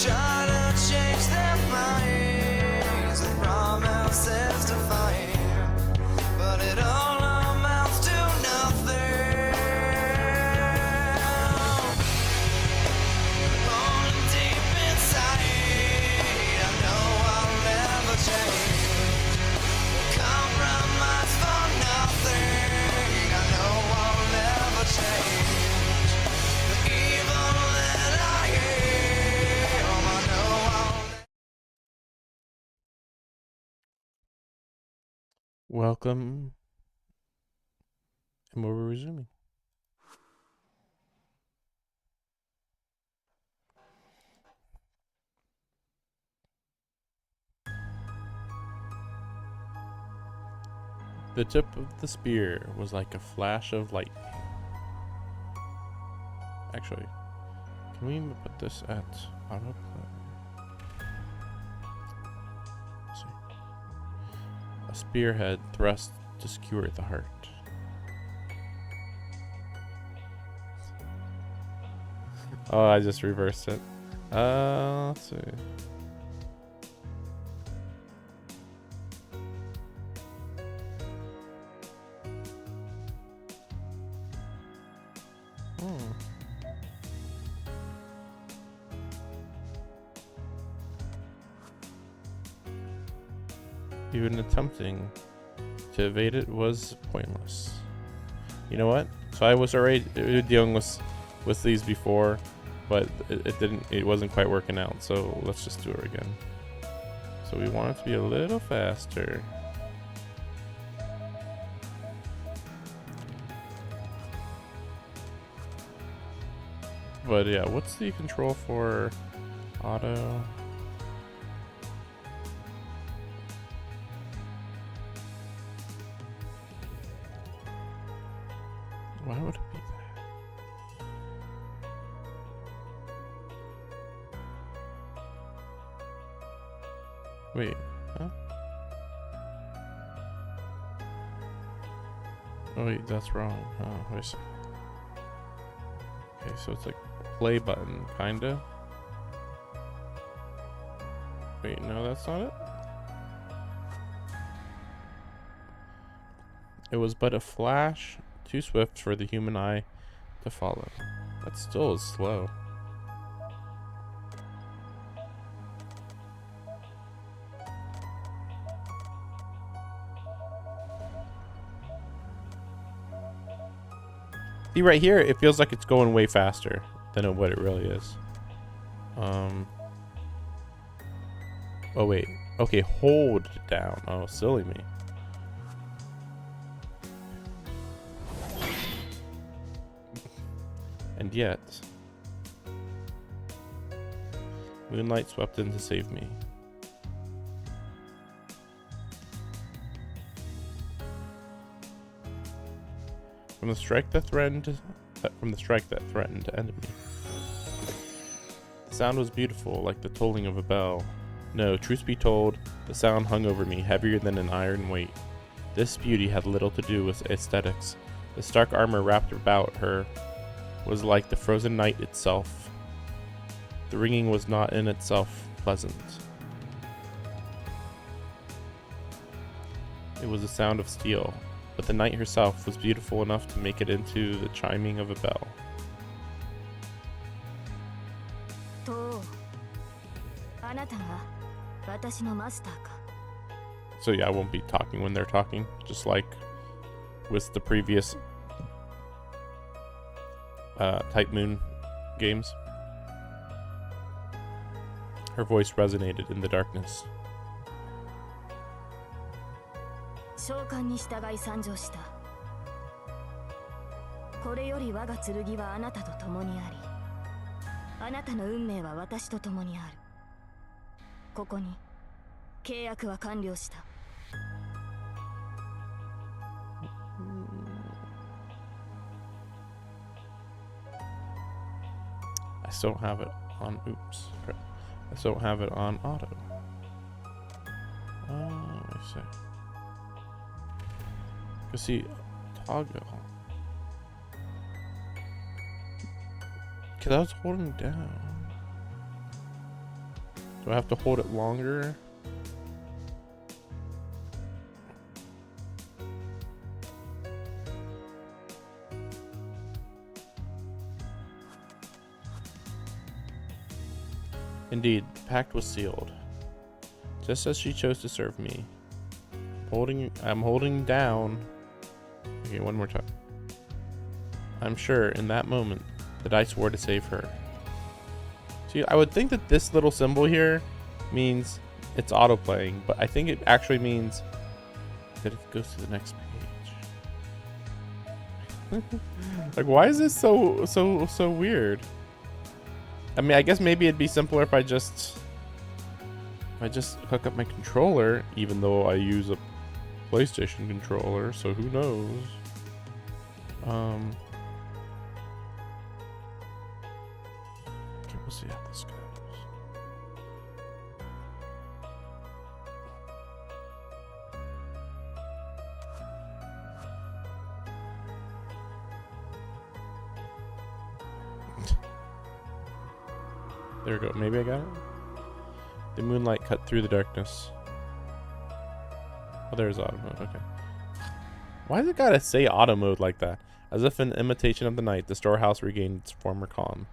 try to change their minds with promises to find, but it all amounts to nothing. Alone deep inside, I know I'll never change. Compromise for nothing, I know I'll never change. The evil that I am, I know I'll never. Welcome, and we're resuming. The tip of the spear was like a flash of lightning. Actually, can we put this at autoplay? Let's see. A spearhead thrust to skewer the heart. Oh, I just reversed it. Let's see. Even attempting to evade it was pointless. You know what? So I was already dealing with these before, but it wasn't quite working out. So let's just do it again. So we want it to be a little faster. But yeah, what's the control for auto? Why would it be that? Wait, huh? Oh wait, that's wrong. Oh, wait a second. Okay, so it's like play button, kinda. Wait, no, that's not it. It was but a flash, too swift for the human eye to follow. That still is slow. See, right here, it feels like it's going way faster than what it really is. Oh, wait. Okay, hold down. Oh, silly me. And yet, moonlight swept in to save me. From the strike that threatened to end me. The sound was beautiful, like the tolling of a bell. No, truth be told, the sound hung over me, heavier than an iron weight. This beauty had little to do with aesthetics. The stark armor wrapped about her was like the frozen night itself. The ringing was not in itself pleasant. It was the sound of steel, but the night herself was beautiful enough to make it into the chiming of a bell. So yeah, I won't be talking when they're talking, just like with the previous Type Moon games. Her voice resonated in the darkness. 召喚に従い参上した。これより我が剣はあなたと共にあり、あなたの運命は私と共にある。ここに契約は完了した。I still don't have it on. Oops. I still don't have it on auto. I see. You see, toggle. Cause I was holding down. Do I have to hold it longer? Indeed, the pact was sealed. Just as she chose to serve me. I'm holding down. Okay, one more time. I'm sure in that moment that I swore to save her. See, I would think that this little symbol here means it's auto-playing, but I think it actually means that it goes to the next page. Like, why is this so weird? I mean, I guess maybe it'd be simpler if I just hook up my controller, even though I use a PlayStation controller, so who knows? Okay, we'll see how this goes. There we go. Maybe I got it. The moonlight cut through the darkness. Oh, there's auto mode. Okay. Why does it gotta say auto mode like that? As if in imitation of the night, the storehouse regained its former calm.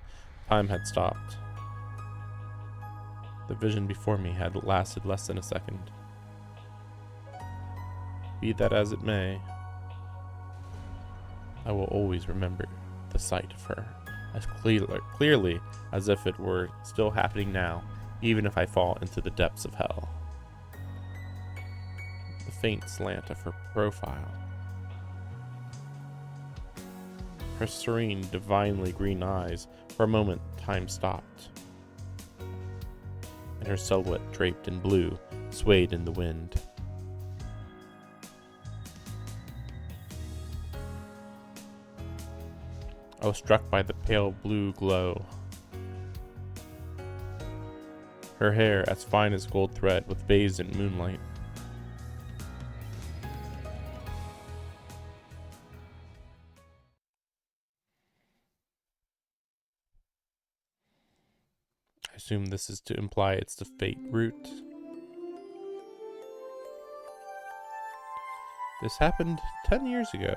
Time had stopped. The vision before me had lasted less than a second. Be that as it may, I will always remember the sight of her as clearly as if it were still happening now, even if I fall into the depths of hell. The faint slant of her profile, her serene, divinely green eyes. For a moment, time stopped, and her silhouette, draped in blue, swayed in the wind. I was struck by the pale blue glow. Her hair as fine as gold thread, was bathed in moonlight. I assume this is to imply it's the fate route. This happened 10 years ago.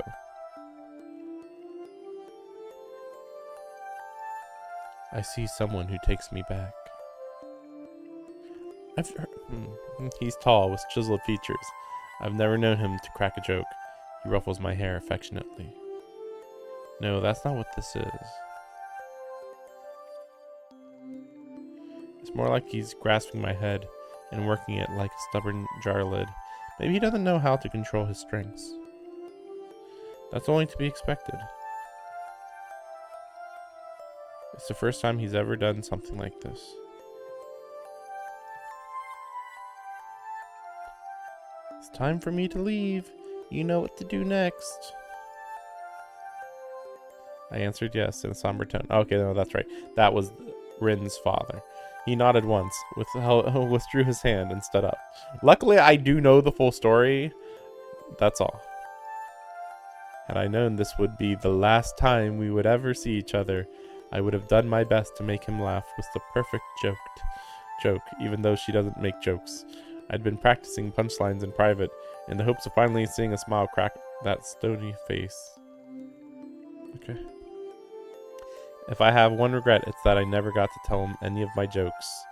I see someone who takes me back. He's tall with chiseled features. I've never known him to crack a joke. He ruffles my hair affectionately. No, that's not what this is. It's more like he's grasping my head and working it like a stubborn jar lid. Maybe he doesn't know how to control his strengths. That's only to be expected. It's the first time he's ever done something like this. It's time for me to leave. You know what to do next. I answered yes in a somber tone. Okay, no, that's right. That was Rin's father. He nodded once, withdrew his hand, and stood up. Luckily, I do know the full story. That's all. Had I known this would be the last time we would ever see each other, I would have done my best to make him laugh with the perfect joke, even though she doesn't make jokes. I'd been practicing punchlines in private, in the hopes of finally seeing a smile crack that stony face. Okay. If I have one regret, it's that I never got to tell him any of my jokes.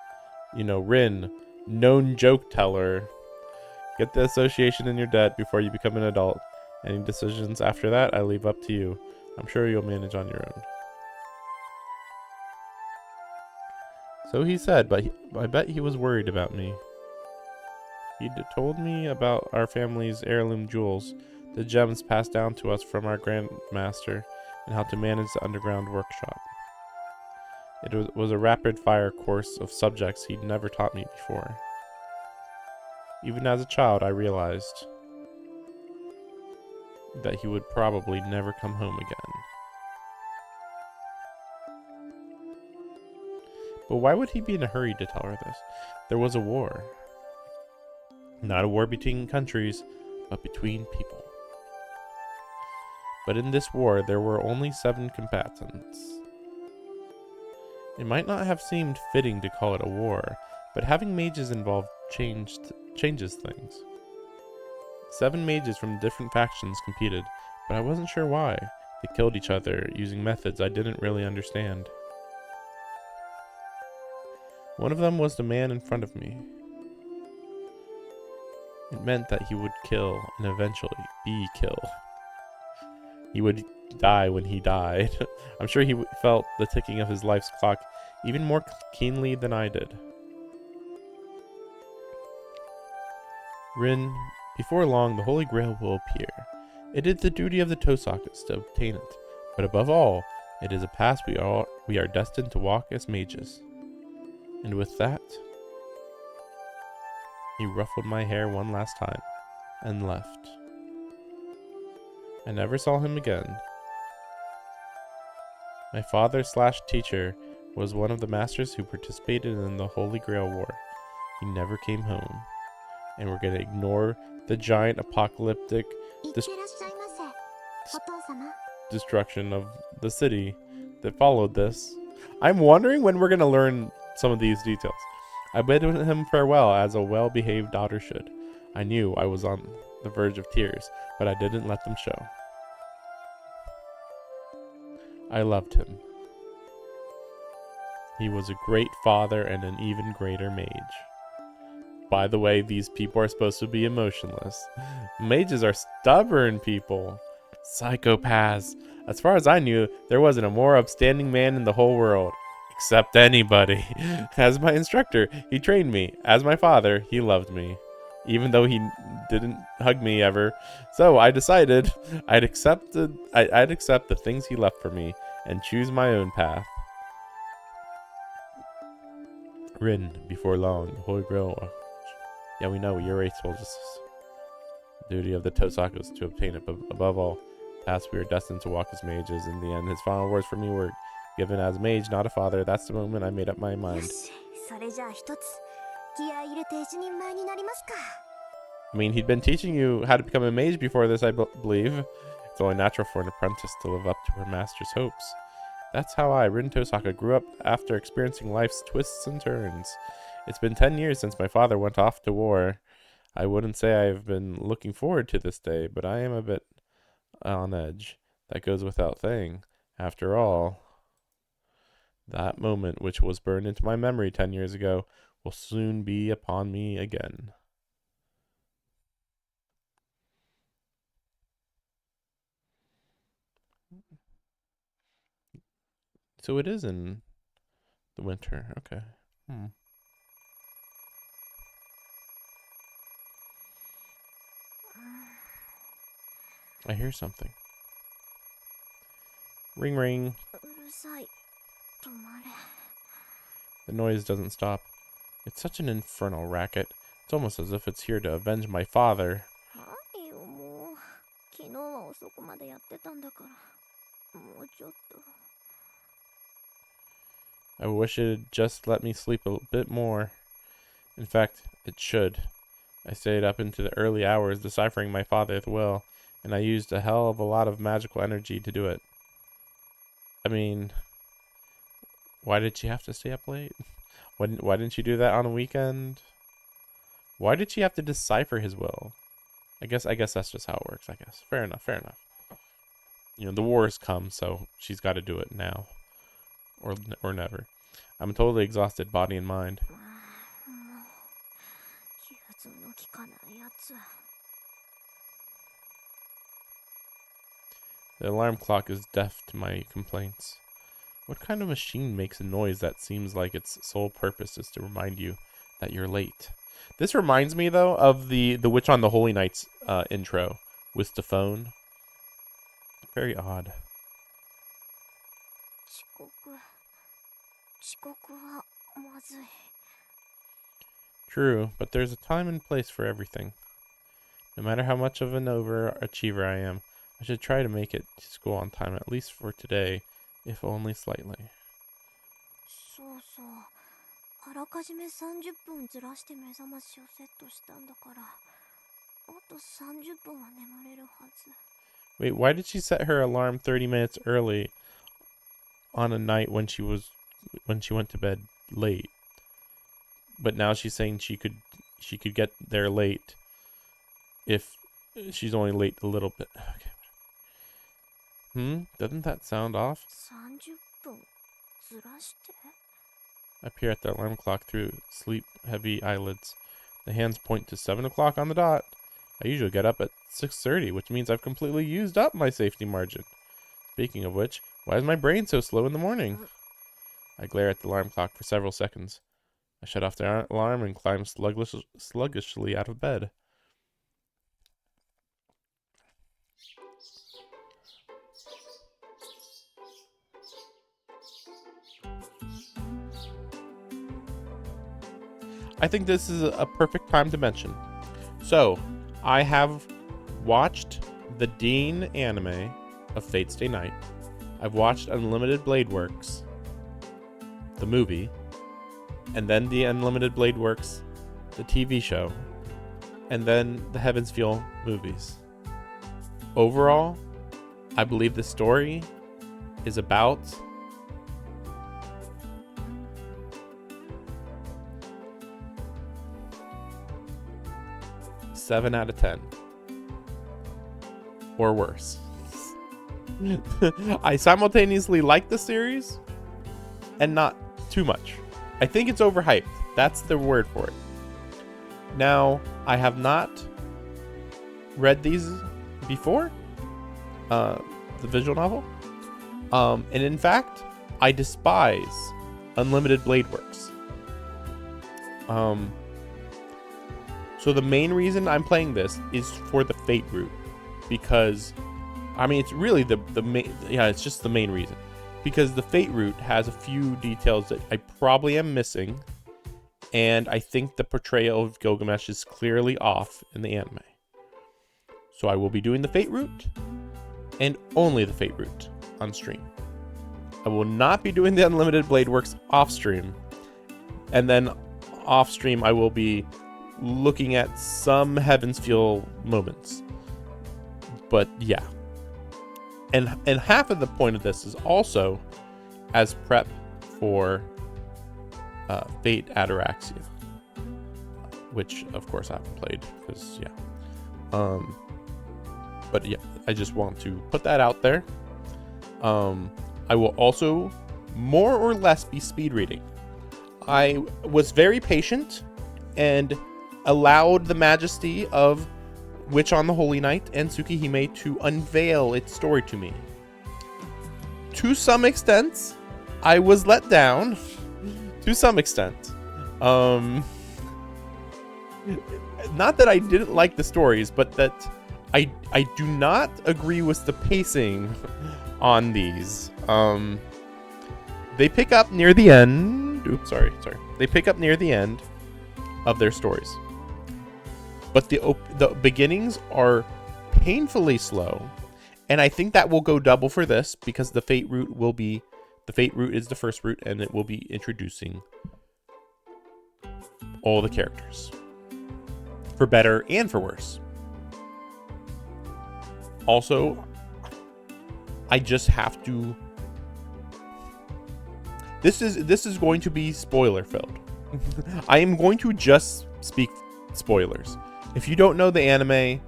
You know, Rin, known joke teller. Get the association in your debt before you become an adult. Any decisions after that, I leave up to you. I'm sure you'll manage on your own. So he said, but I bet he was worried about me. He'd told me about our family's heirloom jewels, the gems passed down to us from our grandmaster, and how to manage the underground workshop. It was a rapid-fire course of subjects he'd never taught me before. Even as a child, I realized that he would probably never come home again. But why would he be in a hurry to tell her this? There was a war. Not a war between countries, but between people. But in this war, there were only 7 combatants. It might not have seemed fitting to call it a war, But having mages involved changes things. 7 mages from different factions competed, but I wasn't sure why. They killed each other using methods I didn't really understand. One of them was the man in front of me. It meant that he would kill and eventually be killed. He would die when he died. I'm sure he felt the ticking of his life's clock even more keenly than I did. Rin, before long the Holy Grail will appear. It is the duty of the Tosakas to obtain it, but above all, it is a path we are destined to walk as mages. And with that, he ruffled my hair one last time and left. I never saw him again. My father/teacher was one of the masters who participated in the Holy Grail War. He never came home. And we're going to ignore the giant apocalyptic destruction of the city that followed this. I'm wondering when we're going to learn some of these details. I bid him farewell as a well-behaved daughter should. I knew I was on the verge of tears, but I didn't let them show. I loved him. He was a great father and an even greater mage. By the way, these people are supposed to be emotionless. Mages are stubborn people. Psychopaths. As far as I knew, there wasn't a more upstanding man in the whole world. Except anybody. As my instructor, he trained me. As my father, he loved me. Even though he didn't hug me ever. So I decided I'd accept the things he left for me and choose my own path. Rin, before long, the Holy Grail. Yeah, we know, your race will just... Duty of the Tosakas to obtain it, but above all, paths we are destined to walk as mages. In the end, his final words for me were, given as mage, not a father. That's the moment I made up my mind. I mean, he'd been teaching you how to become a mage before this, I believe. It's only natural for an apprentice to live up to her master's hopes. That's how I, Rin Tosaka, grew up after experiencing life's twists and turns. It's been 10 years since my father went off to war. I wouldn't say I've been looking forward to this day, but I am a bit on edge. That goes without saying. After all, that moment which was burned into my memory 10 years ago will soon be upon me again. So it is in the winter. Okay. I hear something. Ring ring. The noise doesn't stop. It's such an infernal racket. It's almost as if it's here to avenge my father. I wish it had just let me sleep a bit more. In fact, it should. I stayed up into the early hours deciphering my father's will, and I used a hell of a lot of magical energy to do it. I mean, why did she have to stay up late? Why didn't she do that on a weekend? Why did she have to decipher his will? I guess that's just how it works, I guess. Fair enough. You know, the war has come, so she's got to do it now. Or never. I'm totally exhausted, body and mind. The alarm clock is deaf to my complaints. What kind of machine makes a noise that seems like its sole purpose is to remind you that you're late? This reminds me, though, of the Witch on the Holy Nights intro with the phone. Very odd. True, but there's a time and place for everything. No matter how much of an overachiever I am, I should try to make it to school on time, at least for today, if only slightly. Wait, why did she set her alarm 30 minutes early on a night when she went to bed late? but now she's saying she could get there late if she's only late a little bit. Okay. Doesn't that sound off? 30分ずらして I peer at the alarm clock through sleep-heavy eyelids. The hands point to 7 o'clock on the dot. I usually get up at 6:30, which means I've completely used up my safety margin. Speaking of which, why is my brain so slow in the morning? I glare at the alarm clock for several seconds. I shut off the alarm and climb sluggishly out of bed. I think this is a perfect time to mention. So, I have watched the Dean anime of Fate Stay Night. I've watched Unlimited Blade Works, the movie, and then the Unlimited Blade Works, the TV show, and then the Heaven's Feel movies. Overall, I believe the story is about seven out of 10 or worse. I simultaneously like the series and not too much. I think it's overhyped. That's the word for it. Now, I have not read these before, the visual novel. And in fact, I despise Unlimited Blade Works. So the main reason I'm playing this is for the Fate route, because, I mean, it's really the main, yeah, it's just the main reason, because the Fate route has a few details that I probably am missing, and I think the portrayal of Gilgamesh is clearly off in the anime. So I will be doing the Fate route, and only the Fate route on stream. I will not be doing the Unlimited Blade Works off stream, and then off stream I will be looking at some Heaven's Feel moments. But yeah. And half of the point of this is also as prep for Fate Ataraxia, which of course I haven't played because yeah. But yeah, I just want to put that out there. I will also more or less be speed reading. I was very patient and allowed the majesty of Witch on the Holy Night and Tsukihime to unveil its story to me. To some extent, I was let down. To some extent. Not that I didn't like the stories, but that I do not agree with the pacing on these. They pick up near the end. Oops, sorry. They pick up near the end of their stories. But the beginnings are painfully slow, and I think that will go double for this because the Fate route is the first route, and it will be introducing all the characters for better and for worse. Also, I just have to. This is going to be spoiler filled. I am going to just speak spoilers. If you don't know the anime,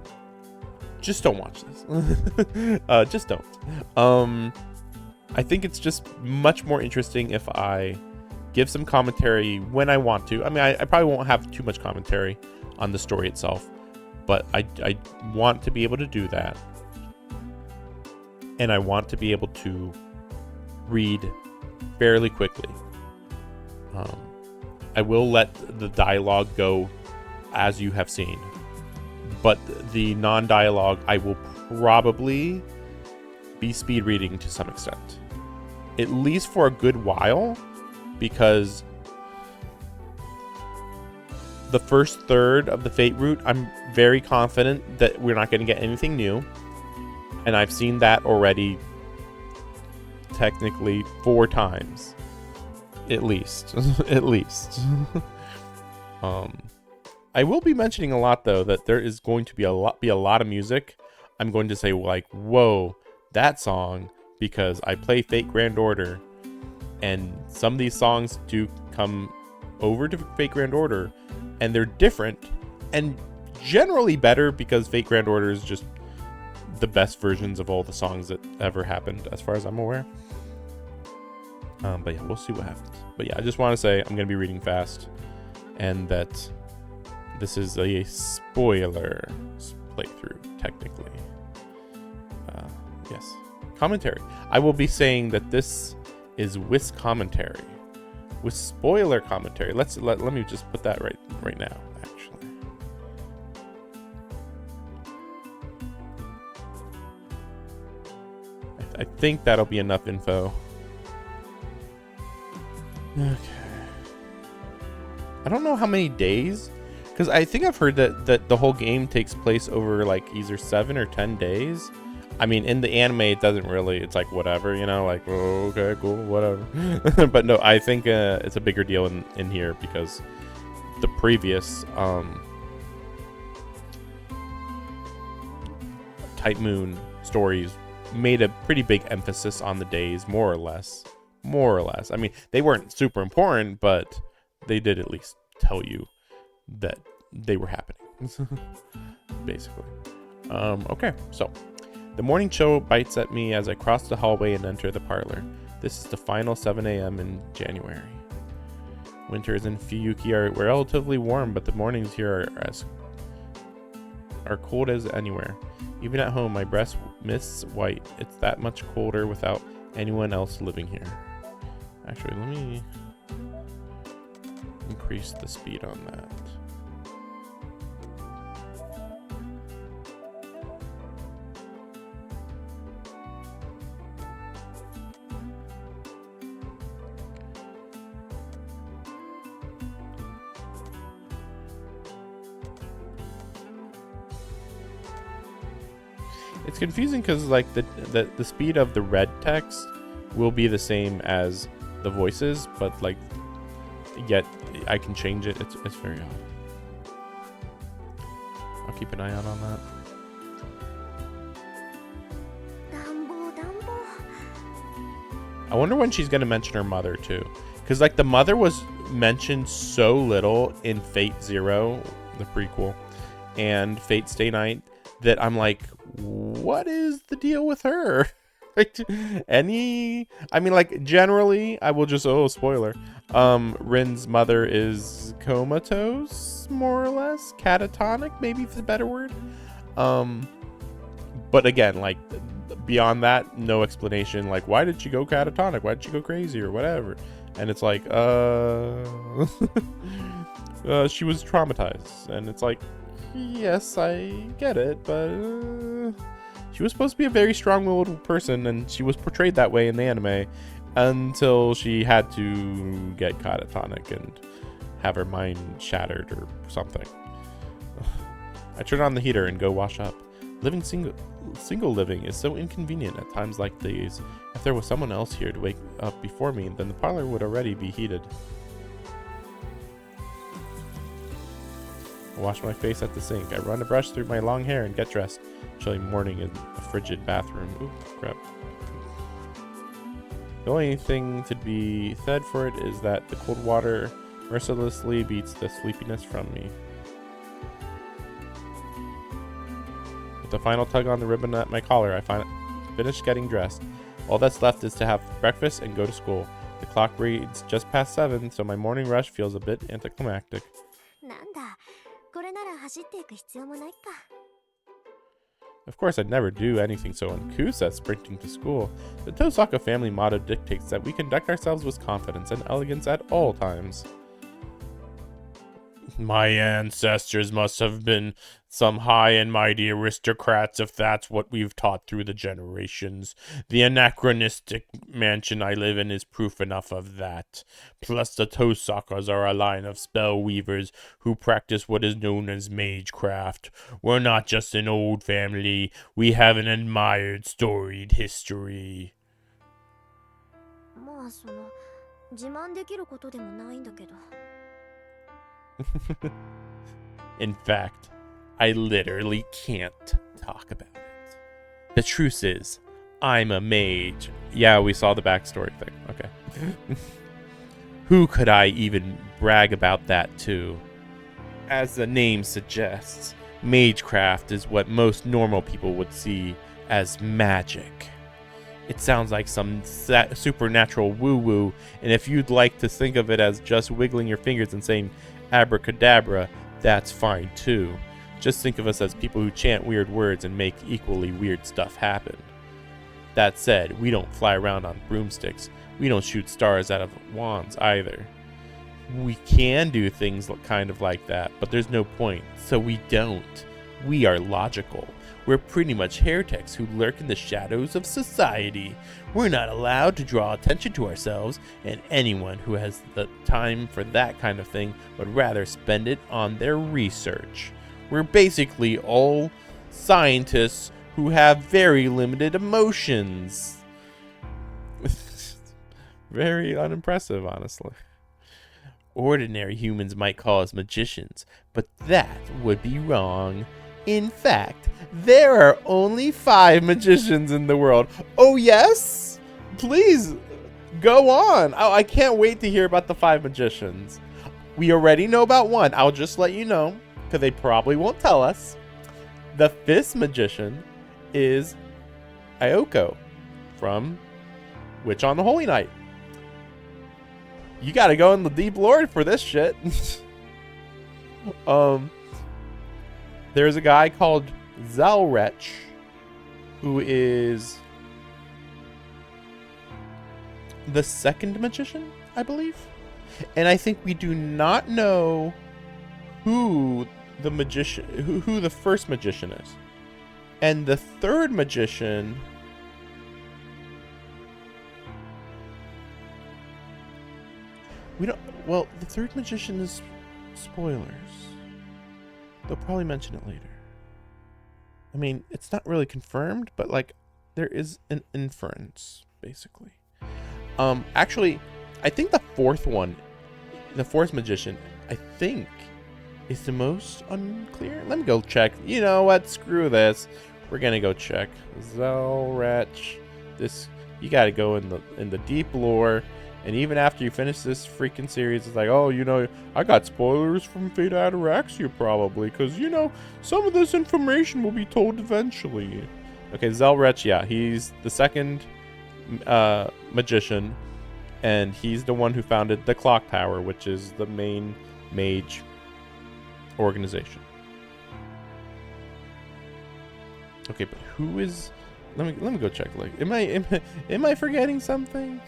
just don't watch this. Just don't. I think it's just much more interesting if I give some commentary when I want to. I mean, I probably won't have too much commentary on the story itself, but I want to be able to do that. And I want to be able to read fairly quickly. I will let the dialogue go as you have seen, but the non-dialogue I will probably be speed reading to some extent, at least for a good while, because the first third of the Fate route, I'm very confident that we're not going to get anything new, and I've seen that already technically 4 times, at least. At least. I will be mentioning a lot though that there is going to be a lot of music. I'm going to say like, whoa, that song, because I play Fate Grand Order, and some of these songs do come over to Fate Grand Order, and they're different and generally better because Fate Grand Order is just the best versions of all the songs that ever happened, as far as I'm aware. But yeah, we'll see what happens. But yeah, I just want to say I'm going to be reading fast, and that this is a spoiler playthrough, technically. Yes. Commentary. I will be saying that this is with commentary. With spoiler commentary. Let me just put that right now, actually. I think that'll be enough info. Okay. I don't know how many days, because I think I've heard that the whole game takes place over like either 7 or 10 days. I mean, in the anime, it doesn't really, it's like whatever, you know, like, oh, okay, cool, whatever. But no, I think it's a bigger deal in here because the previous Type Moon stories made a pretty big emphasis on the days, more or less. I mean, they weren't super important, but they did at least tell you that they were happening, basically. Okay, so the morning chill bites at me as I cross the hallway and enter the parlor. This is the final 7 a.m. in January. Winters in Fuyuki are relatively warm, but the mornings here are cold as anywhere. Even at home, my breast mists white. It's that much colder without anyone else living here. Actually, let me increase the speed on that. It's confusing because like the speed of the red text will be the same as the voices, but like yet I can change it. It's very odd. I'll keep an eye out on that. I wonder when she's gonna mention her mother too, because like the mother was mentioned so little in Fate Zero, the prequel, and Fate Stay Night, that I'm like, what is the deal with her? Like, I mean, like, generally, I will just, spoiler. Rin's mother is comatose, more or less. Catatonic, maybe is a better word. But again, like, beyond that, no explanation. Like, why did she go catatonic? Why did she go crazy or whatever? And it's like, she was traumatized. And it's like, yes, I get it, but she was supposed to be a very strong-willed person, and she was portrayed that way in the anime until she had to get catatonic and have her mind shattered or something. I turn on the heater and go wash up. Living single living is so inconvenient at times like these. If there was someone else here to wake up before me, then the parlor would already be heated. I wash my face at the sink. I run a brush through my long hair and get dressed. Chilly morning in a frigid bathroom. Ooh, crap. The only thing to be said for it is that the cold water mercilessly beats the sleepiness from me. With the final tug on the ribbon at my collar, I finished getting dressed. All that's left is to have breakfast and go to school. The clock reads just past 7, so my morning rush feels a bit anticlimactic. Of course, I'd never do anything so uncouth as sprinting to school. The Tosaka family motto dictates that we conduct ourselves with confidence and elegance at all times. My ancestors must have been some high and mighty aristocrats if that's what we've taught through the generations. The anachronistic mansion I live in is proof enough of that. Plus the Tosakas are a line of spell weavers who practice what is known as magecraft. We're not just an old family, we have an admired, storied history. In fact, I literally can't talk about it. The truth is, I'm a mage. Yeah, we saw the backstory thing. Okay. Who could I even brag about that too. As the name suggests, magecraft is what most normal people would see as magic. It sounds like some supernatural woo-woo, and if you'd like to think of it as just wiggling your fingers and saying abracadabra, that's fine too. Just think of us as people who chant weird words and make equally weird stuff happen. That said, we don't fly around on broomsticks. We don't shoot stars out of wands either. We can do things kind of like that, but there's no point, so we don't. We are logical. We're pretty much heretics who lurk in the shadows of society. We're not allowed to draw attention to ourselves, and anyone who has the time for that kind of thing would rather spend it on their research. We're basically all scientists who have very limited emotions. Very unimpressive, honestly. Ordinary humans might call us magicians, but that would be wrong. In fact, there are only 5 magicians in the world. Oh, yes? Please, go on. Oh, I can't wait to hear about the 5 magicians. We already know about one. I'll just let you know, because they probably won't tell us. The 5th magician is Ayoko from Witch on the Holy Night. You gotta go in the deep lore for this shit. There's a guy called Zalrech, who is the 2nd magician, I believe. And I think we do not know who the magician, who the 1st magician is. And the 3rd magician, we don't. Well, the 3rd magician is spoilers. They'll probably mention it later. I mean, it's not really confirmed, but like there is an inference, basically. Actually, I think the 4th one, the 4th magician, I think is the most unclear. Let me go check. You know what? Screw this. We're gonna go check. Zalrech. This, you gotta go in the deep lore. And even after you finish this freaking series, it's like, oh, you know, I got spoilers from Fate Ataraxia probably, because, you know, some of this information will be told eventually. Okay, Zalrech, yeah, he's the 2nd magician, and he's the one who founded the Clock Tower, which is the main mage organization. Okay, but who is? Let me go check. Like, am I forgetting something?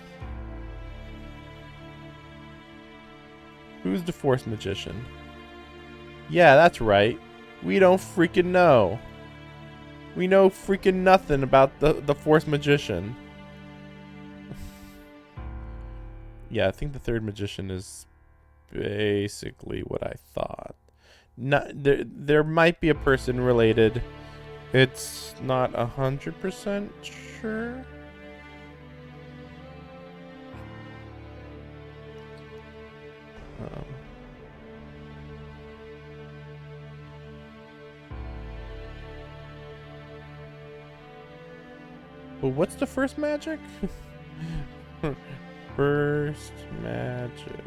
Who's the 4th magician? Yeah, that's right. We don't freaking know. We know freaking nothing about the 4th magician. Yeah, I think the 3rd magician is basically what I thought. Not there might be a person related. It's not 100% sure. Well, what's the 1st magic? 1st magic.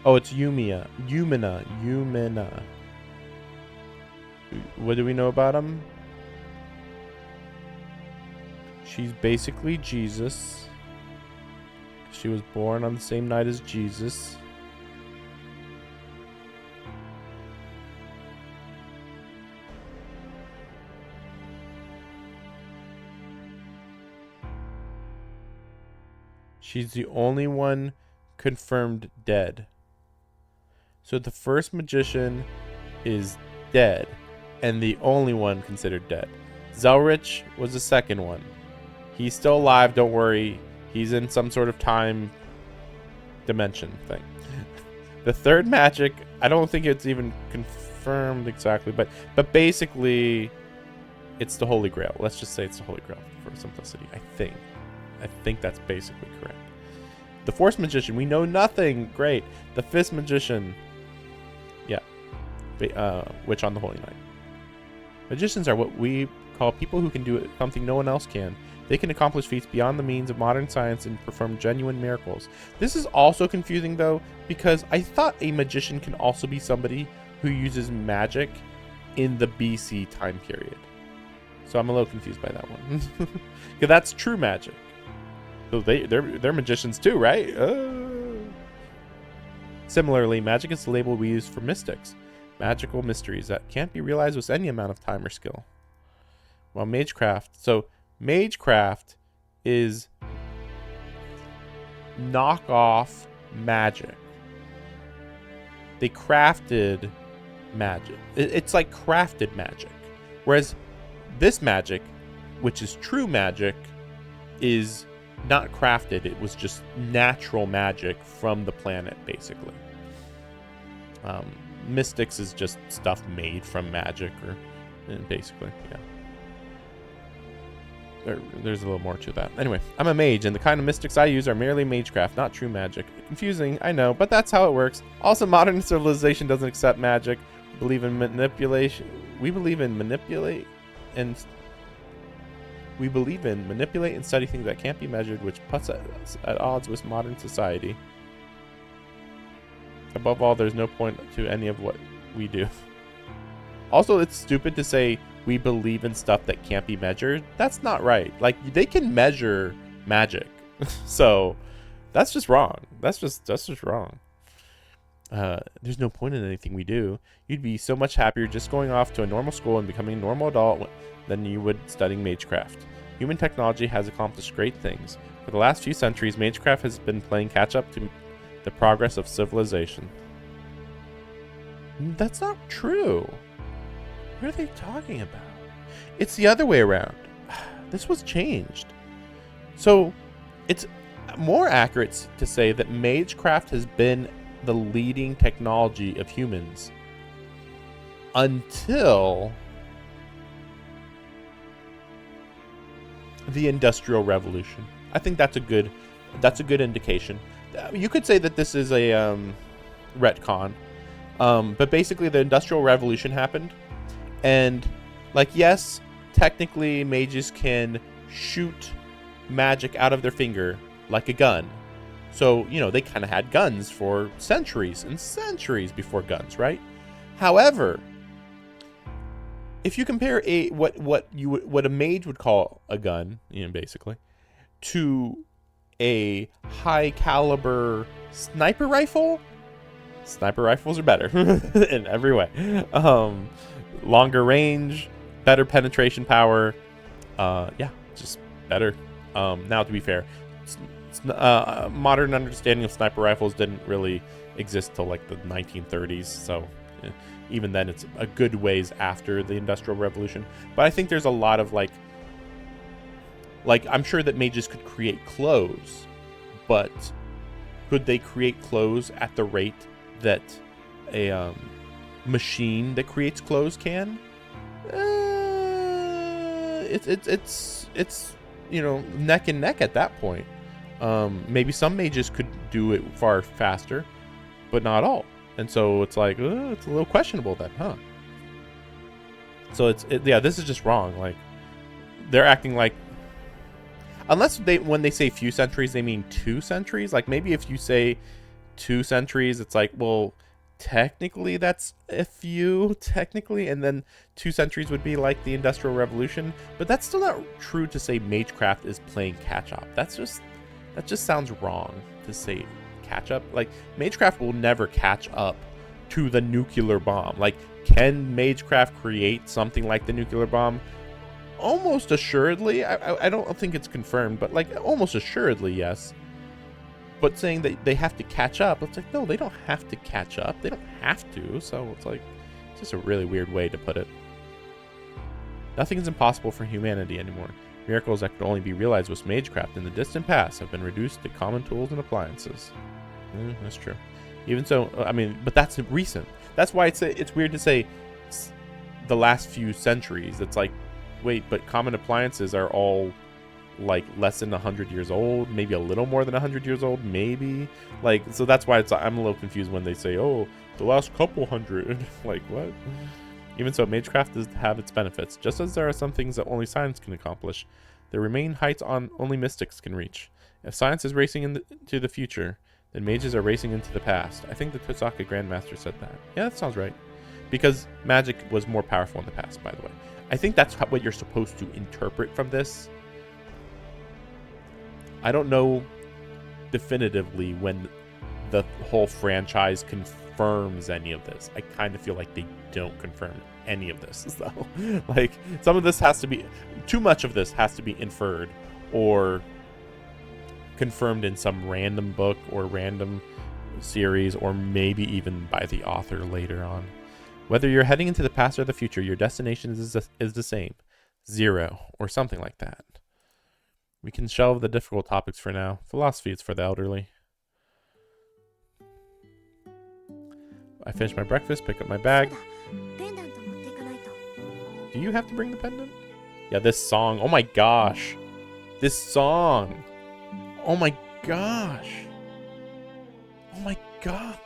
Oh, it's Yumina. What do we know about him? She's basically Jesus. She was born on the same night as Jesus. She's the only one confirmed dead. So the 1st magician is dead, and the only one considered dead. Zalrech was the 2nd one. He's still alive, don't worry. He's in some sort of time dimension thing. The 3rd magic, I don't think it's even confirmed exactly, but basically it's the Holy Grail. Let's just say it's the Holy Grail for simplicity. I think that's basically correct. The 4th magician, we know nothing. Great. The 5th magician, yeah. Witch on the Holy Night. Magicians are what we call people who can do something no one else can. They can accomplish feats beyond the means of modern science and perform genuine miracles. This is also confusing, though, because I thought a magician can also be somebody who uses magic in the BC time period. So I'm a little confused by that one. Because that's true magic. So they're magicians too, right? Similarly, magic is the label we use for mystics. Magical mysteries that can't be realized with any amount of time or skill. Well, magecraft. So magecraft is knockoff magic. They crafted magic. It's like crafted magic. Whereas this magic, which is true magic, is not crafted. It was just natural magic from the planet, basically. Mystics is just stuff made from magic, or basically, yeah. There's a little more to that. Anyway, I'm a mage, and the kind of mystics I use are merely magecraft, not true magic. Confusing, I know, but that's how it works. Also, modern civilization doesn't accept magic. We believe in manipulation. We believe in manipulate and study things that can't be measured, which puts us at odds with modern society. Above all, there's no point to any of what we do. Also, it's stupid to say we believe in stuff that can't be measured. That's not right. Like, they can measure magic. So that's just wrong. That's just wrong. There's no point in anything we do. You'd be so much happier just going off to a normal school and becoming a normal adult than you would studying magecraft. Human technology has accomplished great things. For the last few centuries, magecraft has been playing catch up to the progress of civilization. That's not true. What are they talking about? It's the other way around. This was changed. So it's more accurate to say that magecraft has been the leading technology of humans until the Industrial Revolution. I think that's a good indication. You could say that this is a retcon, but basically the Industrial Revolution happened, and like, yes, technically mages can shoot magic out of their finger like a gun. So, you know, they kind of had guns for centuries and centuries before guns, right? However, if you compare what a mage would call a gun, you know, basically, to a high caliber sniper rifle, sniper rifles are better in every way. Longer range, better penetration power, yeah, just better. Now, to be fair, modern understanding of sniper rifles didn't really exist till like the 1930s, so even then it's a good ways after the Industrial Revolution. But I think there's a lot of like I'm sure that mages could create clothes, but could they create clothes at the rate that a machine that creates clothes can? It's you know, neck and neck at that point. Maybe some mages could do it far faster, but not all. And so it's like, it's a little questionable then, huh? So yeah, this is just wrong. Like, they're acting like, unless when they say few centuries, they mean 2 centuries. Like, maybe if you say 2 centuries, it's like, well, technically that's a few, technically, and then 2 centuries would be like the Industrial Revolution. But that's still not true to say magecraft is playing catch up. That just sounds wrong to say catch up. Like, magecraft will never catch up to the nuclear bomb. Like, can magecraft create something like the nuclear bomb? Almost assuredly. I don't think it's confirmed, but like almost assuredly, yes. But saying that they have to catch up, it's like, no, they don't have to catch up. They don't have to. So it's like, it's just a really weird way to put it. Nothing is impossible for humanity anymore. Miracles that could only be realized with magecraft in the distant past have been reduced to common tools and appliances. That's true. Even so, I mean, but that's recent. That's why it's weird to say the last few centuries. It's like, wait, but common appliances are all like less than 100 years old, maybe a little more than 100 years old, maybe. Like, so that's why I'm a little confused when they say, oh, the last couple hundred. Like, what? Even so, magecraft does have its benefits. Just as there are some things that only science can accomplish, there remain heights only mystics can reach. If science is racing into the future, then mages are racing into the past. I think the Tosaka Grandmaster said that. Yeah, that sounds right. Because magic was more powerful in the past, by the way. I think that's what you're supposed to interpret from this. I don't know definitively when the whole franchise confirms any of this. I kind of feel like they don't confirm any of this, though. Like, some of this has to be... Too much of this has to be inferred or confirmed in some random book or random series, or maybe even by the author later on. Whether you're heading into the past or the future, your destination is the same. 0, or something like that. We can shelve the difficult topics for now. Philosophy is for the elderly. I finish my breakfast, pick up my bag. Do you have to bring the pendant? Yeah, this song. Oh my gosh. This song. Oh my gosh. Oh my god.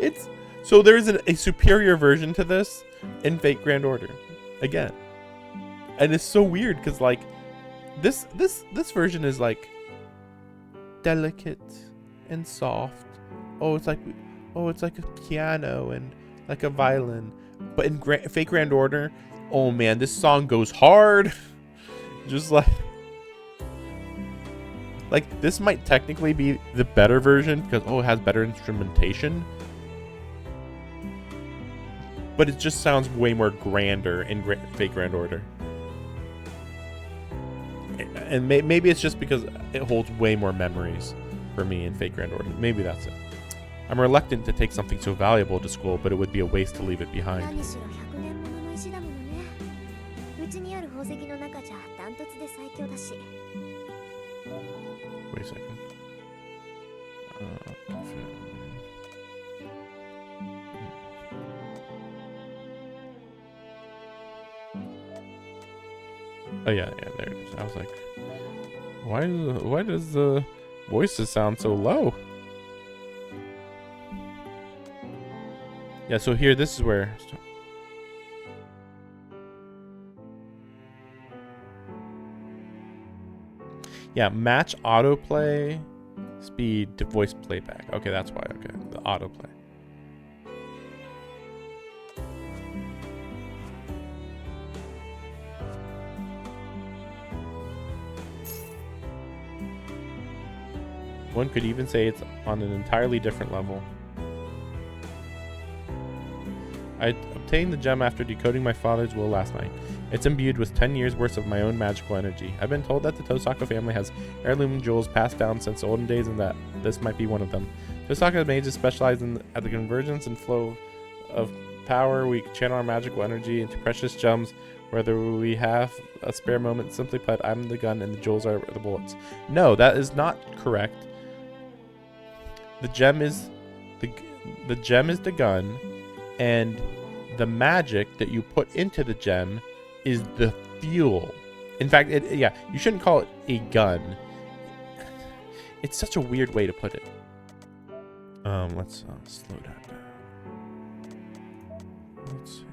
It's so there's a superior version to this in Fate Grand Order. Again. And it's so weird because like this version is like delicate and soft. It's like a piano and like a violin. But in Fate Grand Order, oh man, this song goes hard. Just like this might technically be the better version because it has better instrumentation. But it just sounds way more grander in Fate Grand Order. And maybe it's just because it holds way more memories for me in Fate Grand Order. Maybe that's it. I'm reluctant to take something so valuable to school, but it would be a waste to leave it behind. Wait a second. Oh yeah, there it is. I was like, why does the voices sound so low? Yeah, so here, this is where... Yeah, match autoplay speed to voice playback. Okay, that's why. Okay, the autoplay. One could even say it's on an entirely different level. I obtained the gem after decoding my father's will last night. It's imbued with 10 years worth of my own magical energy. I've been told that the Tosaka family has heirloom jewels passed down since the olden days and that this might be one of them. Tosaka mages specialize at the convergence and flow of power. We channel our magical energy into precious gems. Whether we have a spare moment, simply put, I'm the gun and the jewels are the bullets. No, that is not correct. The gem is the gun, and the magic that you put into the gem is the fuel. In fact, you shouldn't call it a gun. It's such a weird way to put it. Let's slow that down. Let's see.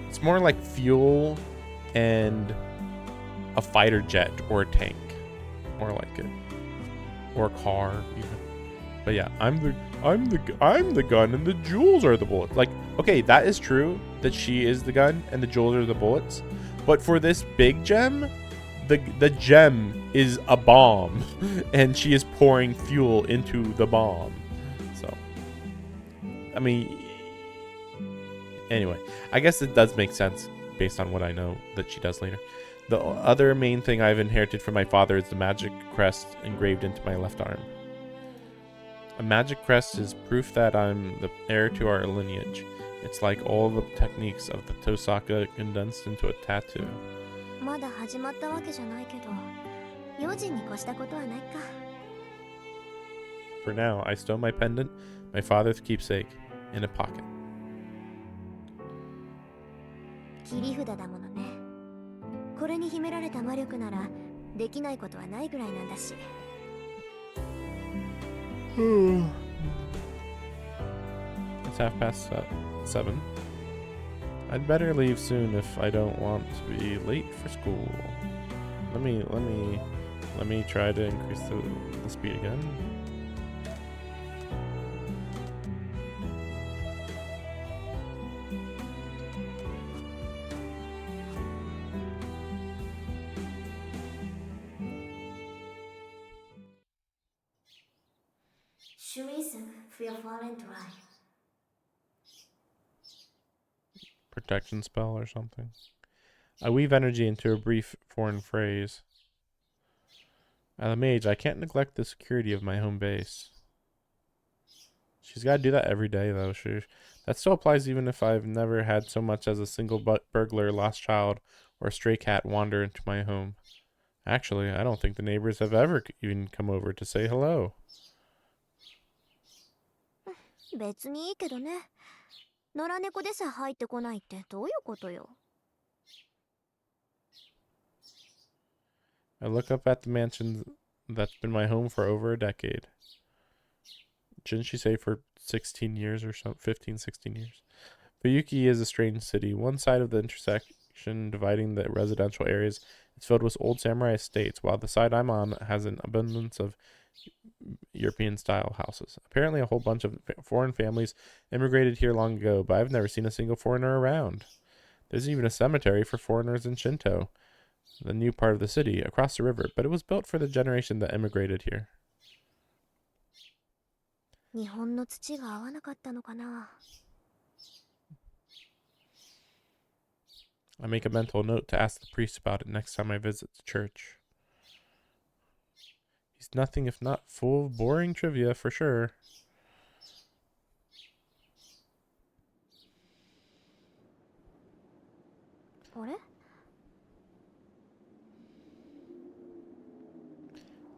It's more like fuel and a fighter jet or a tank. More like it. Or a car even. But yeah, I'm the gun and the jewels are the bullets. Like, okay, that is true that she is the gun and the jewels are the bullets. But for this big gem, the gem is a bomb and she is pouring fuel into the bomb. So I mean, anyway, I guess it does make sense based on what I know that she does later. The other main thing I've inherited from my father is the magic crest engraved into my left arm. A magic crest is proof that I'm the heir to our lineage. It's like all the techniques of the Tosaka condensed into a tattoo. For now, I stow my pendant, my father's keepsake, in a pocket. これに秘められた魔力ならできないことはないぐらいなんだし。It's 7:30. I'd better leave soon if I don't want to be late for school. Let me try to increase the speed again. Protection spell or something. I weave energy into a brief foreign phrase. As a mage, I can't neglect the security of my home base. She's got to do that every day, though. That still applies even if I've never had so much as a single burglar, lost child, or stray cat wander into my home. Actually, I don't think the neighbors have ever even come over to say hello. 別にいいけどね。野良猫でさ入ってこないってどういうことよ。I look up at the mansion that's been my home for over a decade. Shouldn't she say for 16 years or so? 15, 16 years. Fuyuki is a strange city. One side of the intersection dividing the residential areas is filled with old samurai estates, while the side I'm on has an abundance of European-style houses. Apparently a whole bunch of foreign families immigrated here long ago, but I've never seen a single foreigner around. There's even a cemetery for foreigners in Shinto, the new part of the city, across the river, but it was built for the generation that immigrated here. 日本の土が合わなかったのかな。I make a mental note to ask the priest about it next time I visit the church. He's nothing if not full of boring trivia for sure.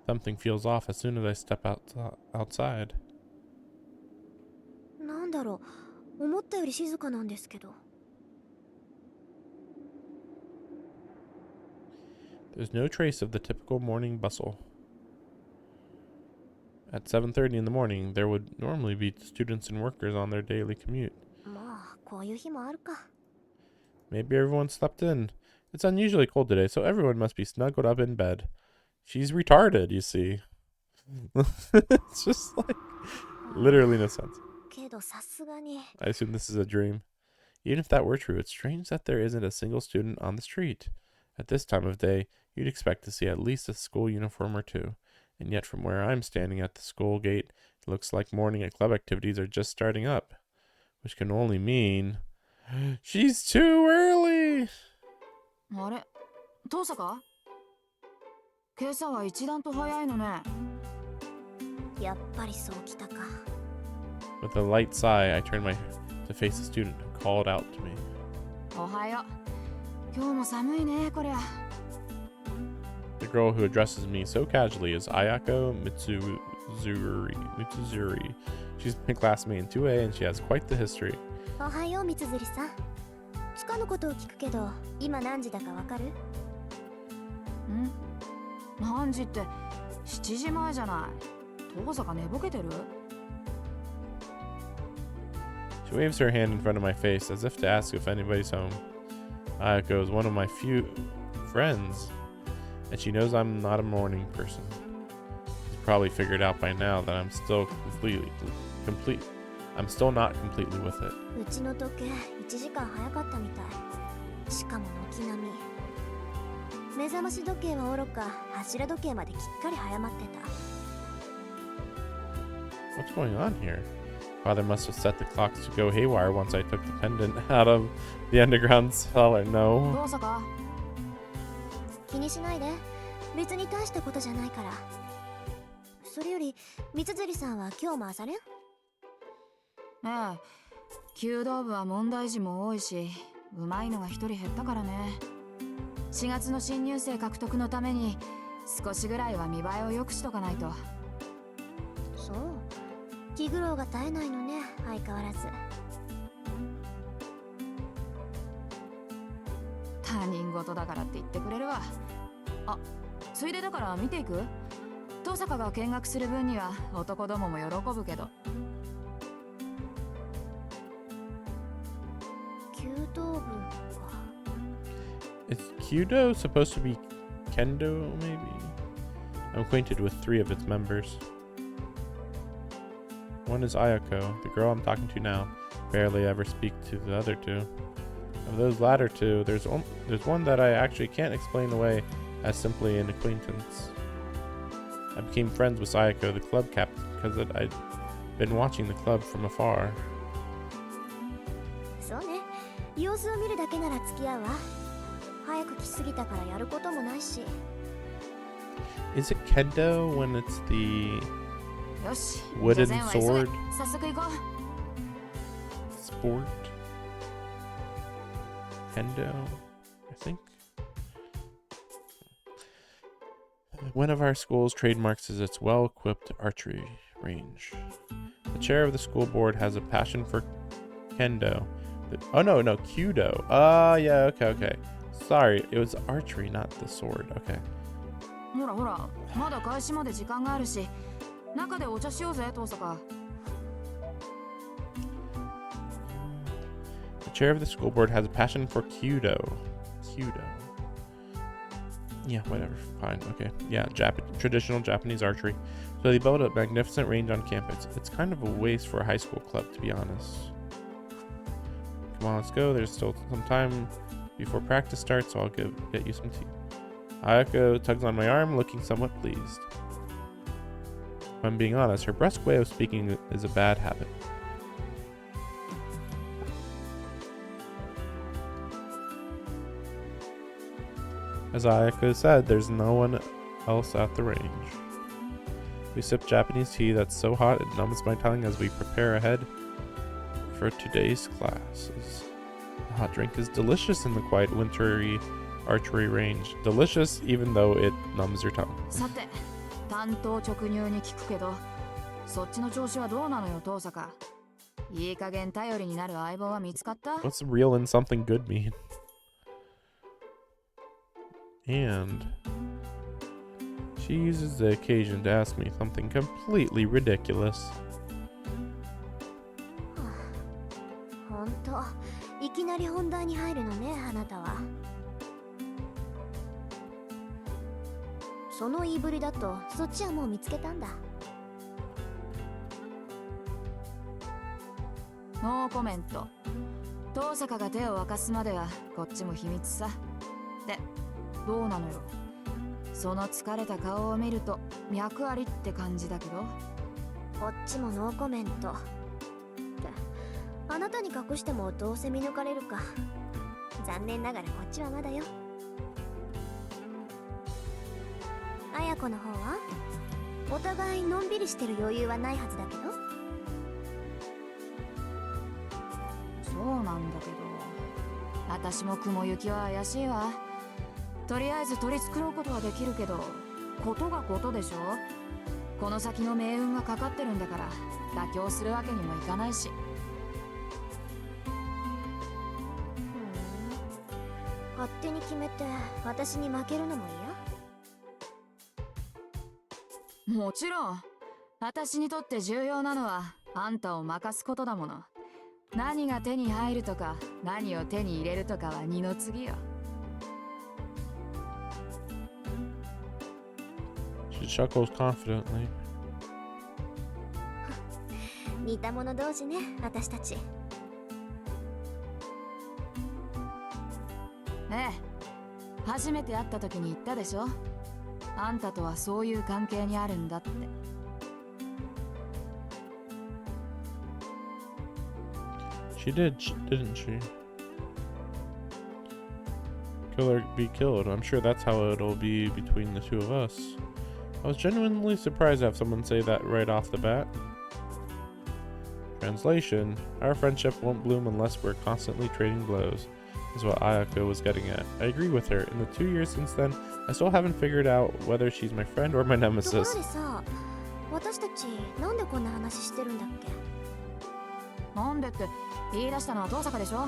Something feels off as soon as I step outside. なんだろう、思ったより静かなんですけど。There's no trace of the typical morning bustle. At 7:30 in the morning, there would normally be students and workers on their daily commute. まあ、こういう日もあるか。Maybe everyone slept in. It's unusually cold today, so everyone must be snuggled up in bed. She's retarded, you see. It's just like literally no sense. けどさすがに。I assume this is a dream. Even if that were true, it's strange that there isn't a single student on the street. At this time of day, you'd expect to see at least a school uniform or two. And yet from where I'm standing at the school gate, it looks like morning and club activities are just starting up. Which can only mean... She's too early! あれ、父さか？今朝は一段と早いのね。やっぱりそうきたか。With a light sigh, I turned to face a student who called out to me. おはよう。今日も寒いね、こりゃ。The girl who addresses me so casually is Ayako Mitsuzuri. She's my classmate in 2A and she has quite the history. おはよう、みつづりさん。つかぬことを聞くけど、今何時だかわかる？ん？何時って7時前じゃない。父さが寝ぼけてる？ She waves her hand in front of my face as if to ask if anybody's home. Ayako is one of my few friends, and she knows I'm not a morning person. She's probably figured out by now that I'm still not completely with it. うちの時計1時間早かったみたい。しかも軒並み。目覚まし時計はおろか、柱時計まできっかり早まってた。What's going on here? Father must have set the clocks to go haywire once I took the pendant out of the underground cellar. No. 父さか？気にしないで。別に大したことじゃないから。それより、みつづりさんは今日も朝練？ええ。弓道部は問題児も多いし、うまいのが一人減ったからね。4月の新入生獲得のために少しぐらいは見栄えを良くしとかないと。そう。気苦労が絶えないのね、相変わらず。た他人事だからって言ってくれるわ。あ、ついでだから見ていく？登坂が見学する分には男どもも喜ぶけど。弓道部か。 Is Kyudo supposed to be Kendo, maybe? I'm acquainted with 3 of its members. One is Ayako, the girl I'm talking to now. Barely ever speak to the other 2. Of those latter 2, there's one that I actually can't explain away as simply an acquaintance. I became friends with Ayako, the club captain, because I'd been watching the club from afar. そうね、様子を見るだけなら付き合うわ。早く来すぎたからやることもないし。 Is it Kendo when it's the よし、 wooden じゃあ前は急 sword げ。早速行こう。 sport? Kendo, I think. One of our school's trademarks is its well-equipped archery range. The chair of the school board has a passion for Kendo. Oh no, Kyudo. Yeah, okay. Sorry, it was archery, not the sword. Okay. ほらほら、まだ開始まで時間があるし、中でお茶しようぜ、登坂。The chair of the school board has a passion for Kyudo. Yeah, whatever. Fine. Okay. Yeah, traditional Japanese archery. So they built a magnificent range on campus. It's kind of a waste for a high school club, to be honest. Come on, let's go. There's still some time before practice starts, so I'll get you some tea. Ayako tugs on my arm, looking somewhat pleased. If I'm being honest, her brusque way of speaking is a bad habit. As Ayako said, there's no one else at the range. We sip Japanese tea that's so hot it numbs my tongue as we prepare ahead for today's classes. The hot drink is delicious in the quiet wintry archery range. Delicious even though it numbs your tongue. さて、単刀直入に聞くけど、そっちの調子はどうなのよ、登坂。いい加減頼りになる相棒は見つかった？ What's real and something good mean? And she uses the occasion to ask me something completely ridiculous. ほんと、いきなり本題に入るのね、あなたは。その言いぶりだと、そっちはもう見つけたんだ。ノーコメント。登坂が手を沸かすまではこっちも秘密さ。で、どうなのよ。その疲れた顔を見ると脈ありって感じだけど。こっちもノーコメント。あなたに隠してもどうせ見抜かれるか。残念ながらこっちはまだよ。綾子の方はお互いのんびりしてる余裕はないはずだけど。そうなんだけど、私も雲行きは怪しいわ。とりあえず取り繕うことはできるけど、ことがことでしょ。この先の命運がかかってるんだから妥協するわけにもいかないし。勝手に決めて私に負けるのも嫌？もちろん、私にとって重要なのはあんたを任すことだもの。何が手に入るとか何を手に入れるとかは二の次よ。She chuckles confidently. 似た者同士ね、私たち。ええ、初めて会った時に言ったでしょ。あんたとはそういう関係にあるんだって。She did, didn't she? Kill or be killed. I'm sure that's how it'll be between the two of us. I was genuinely surprised to have someone say that right off the bat. Translation: Our friendship won't bloom unless we're constantly trading blows, is what Ayako was getting at. I agree with her. In the 2 years since then, I still haven't figured out whether she's my friend or my ところ nemesis. でさ、私たちなんでこんな話してるんだっけ？なんでって言い出したのは登坂でしょ。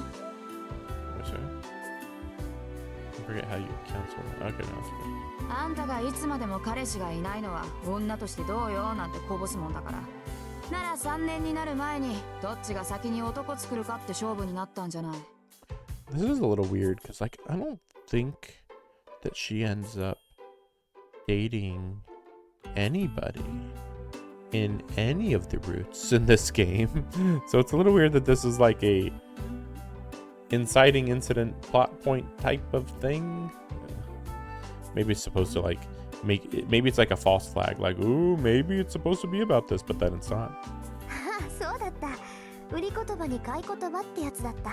forget how you counsel me. Okay, no, that's good. あんたがいつまでも彼氏がいないのは女としてどうよなんてこぼすもんだから。なら3年になる前にどっちが先に男作るかって勝負になったんじゃない。This is a little weird because, like, I don't think that she ends up dating anybody in any of the routes in this game. So it's a little weird that this is like a inciting incident plot point type of thing. Maybe it's supposed to like make it, maybe it's like a false flag, like, ooh, maybe it's supposed to be about this, but then it's not. そうだった。売り言葉に買い言葉ってやつだった。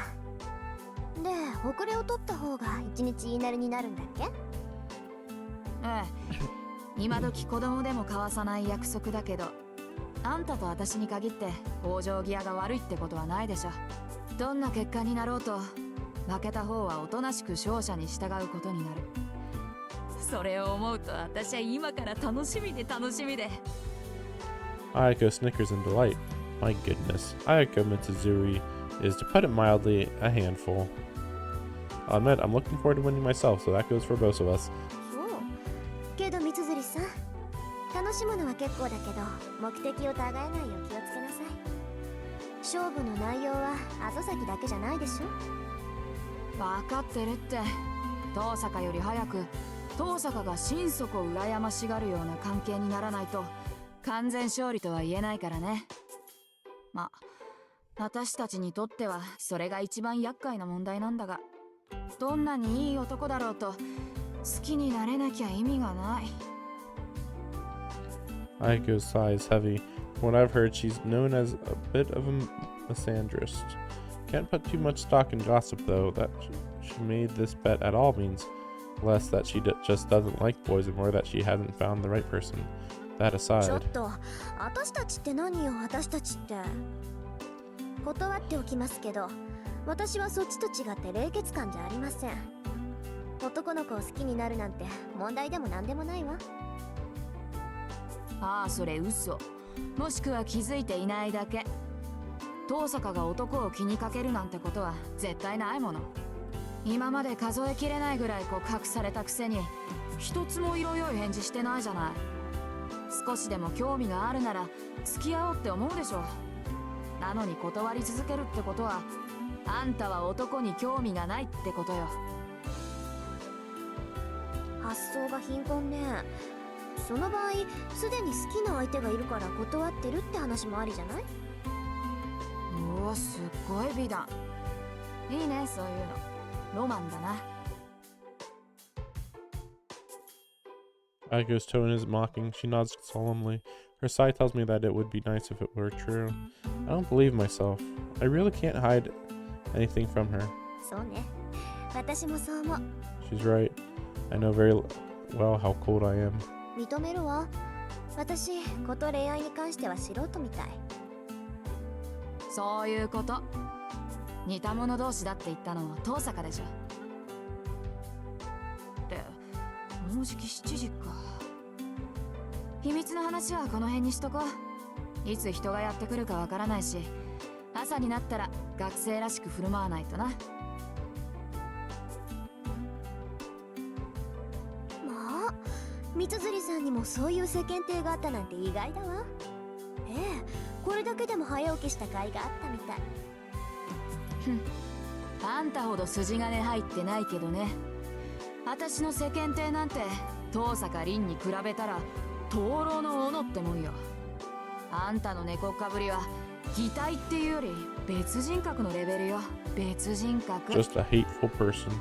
で、遅れを取った方が一日言いなりになるんだっけ？ええ、今時子供でも交わさない約束だけど、あんたと私に限って往生際が悪いってことはないでしょ。どんな結果になろうと、負けた方はおとなしく勝者に従うことになる。それを思うと私は今から楽しみで楽しみで。Ayako snickers in delight. My goodness, Ayako Mitsuzuri is, to put it mildly, a handful. I'll admit, I'm looking forward to winning myself, so that goes for both of us. そう。けど三辻さん、楽しむのは結構だけど、目的をたがえないよう気をつけなさい。勝負の内容は後先だけじゃないでしょ。分かってるって。遠坂より早く遠坂が心底羨ましがるような関係にならないと完全勝利とは言えないからね。まあ私たちにとってはそれが一番厄介な問題なんだが、どんなにいい男だろうと好きになれなきゃ意味がない。Aiko's sigh is heavy. From what I've heard, she's known as a bit of a misandrist. Can't put too much stock in gossip, though. That she made this bet at all means less that she just doesn't like boys and more that she hasn't found the right person. That ちょ aside. っと、私たちって何よ、私たちって。断っておきますけど、私はそっちと違って冷血感じゃありません。男の子を好きになるなんて問題でも何でもないわ。ああ、それ嘘。もしくは気づいていないだけ。遠坂が男を気にかけるなんてことは絶対ないもの。今まで数えきれないぐらい告白されたくせに一つも色良い返事してないじゃない。少しでも興味があるなら付き合おうって思うでしょ。なのに断り続けるってことは、あんたは男に興味がないってことよ。発想が貧困ね。その場合、すでに好きな相手がいるから断ってるって話もありじゃない？おお、すっごい美談。いいね、そういうの。ロマンだな。Aiko's tone is mocking. She nods solemnly. Her sigh tells me that it would be nice if it were true. I don't believe myself. I really can't hide anything from her. そうね。私もそう思う。 She's right. I know very well how cold I am. 認めるわ。私、こと恋愛に関しては素人みたい。そういうこと。似た者同士だって言ったのは遠坂でしょ。ってもうじき7時か。秘密の話はこの辺にしとこう。いつ人がやってくるかわからないし、朝になったら学生らしく振る舞わないとな。まあ、三辻さんにもそういう世間体があったなんて意外だわ。ええ、これだけでも早起きした甲斐があったみたい。ふん、あんたほど筋金入ってないけどね。私の世間体なんて遠坂凛に比べたら灯籠の斧ってもんよ。あんたの猫っかぶりは擬態っていうより別人格のレベルよ。別人格。 Just a hateful person.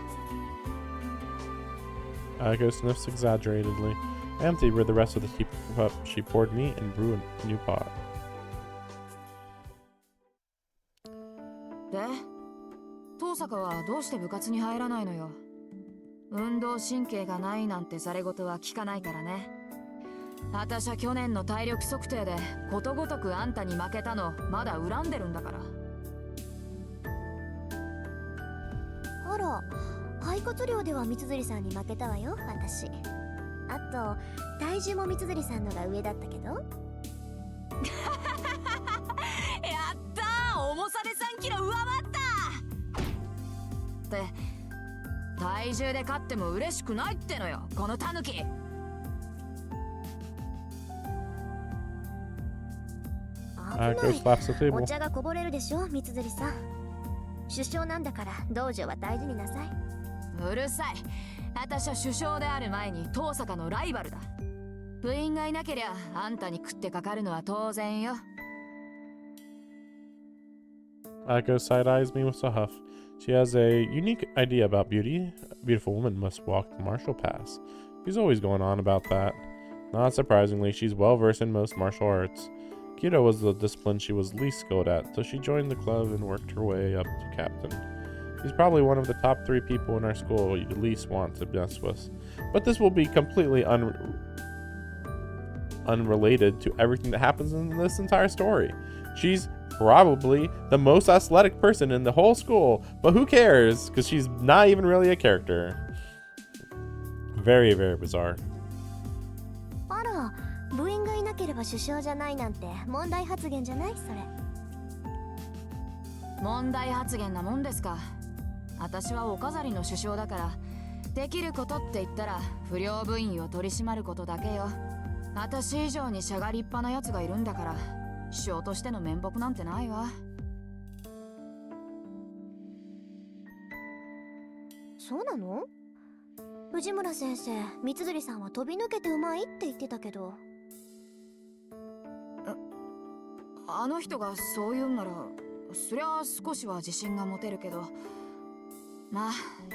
Aiko sniffs exaggeratedly. I emptied the rest of the teacup she poured me and brew a new pot. で、遠坂はどうして部活に入らないのよ。運動神経がないなんてされ事は聞かないからね。私は去年の体力測定でことごとくあんたに負けたのまだ恨んでるんだから。あら、肺活量では三辻さんに負けたわよ、私。あと、体重も三辻さんのが上だったけど。やったー、重さで3キロ上回ったって。怪獣で勝っても嬉しくないってのよ、このタヌキ。危 Ayako ない。 slaps the お table. 茶がこぼれるでしょ、三辻さん。首相なんだから道場は大事になさい。うるさい。私は首相である前に遠坂のライバルだ。部員がいなけりゃあんたに食ってかかるのは当然よ。Ayako side eyes me with a huff. She has a unique idea about beauty. A beautiful woman must walk the martial paths. She's always going on about that. Not surprisingly, she's well versed in most martial arts. Kyudo was the discipline she was least skilled at, so she joined the club and worked her way up to captain. She's probably one of the top 3 people in our school you'd least want to mess with. But this will be completely unrelated to everything that happens in this entire story. She's probably the most athletic person in the whole school, but who cares? Because she's not even really a character. Very, very bizarre. あら、部員がいなければ首相じゃないなんて問題発言じゃないそれ。問題発言なもんですか。私はお飾りの首相だから、できることって言ったら不良部員を取り締まることだけよ。私以上にしゃがりっぱなやつがいるんだから、首相としての面目なんてないわ。そうなの？藤村先生、三辻さんは飛び抜けてうまいって言ってたけど。あの人がそう言うんなら、そりゃ少しは自信が持てるけど、まあ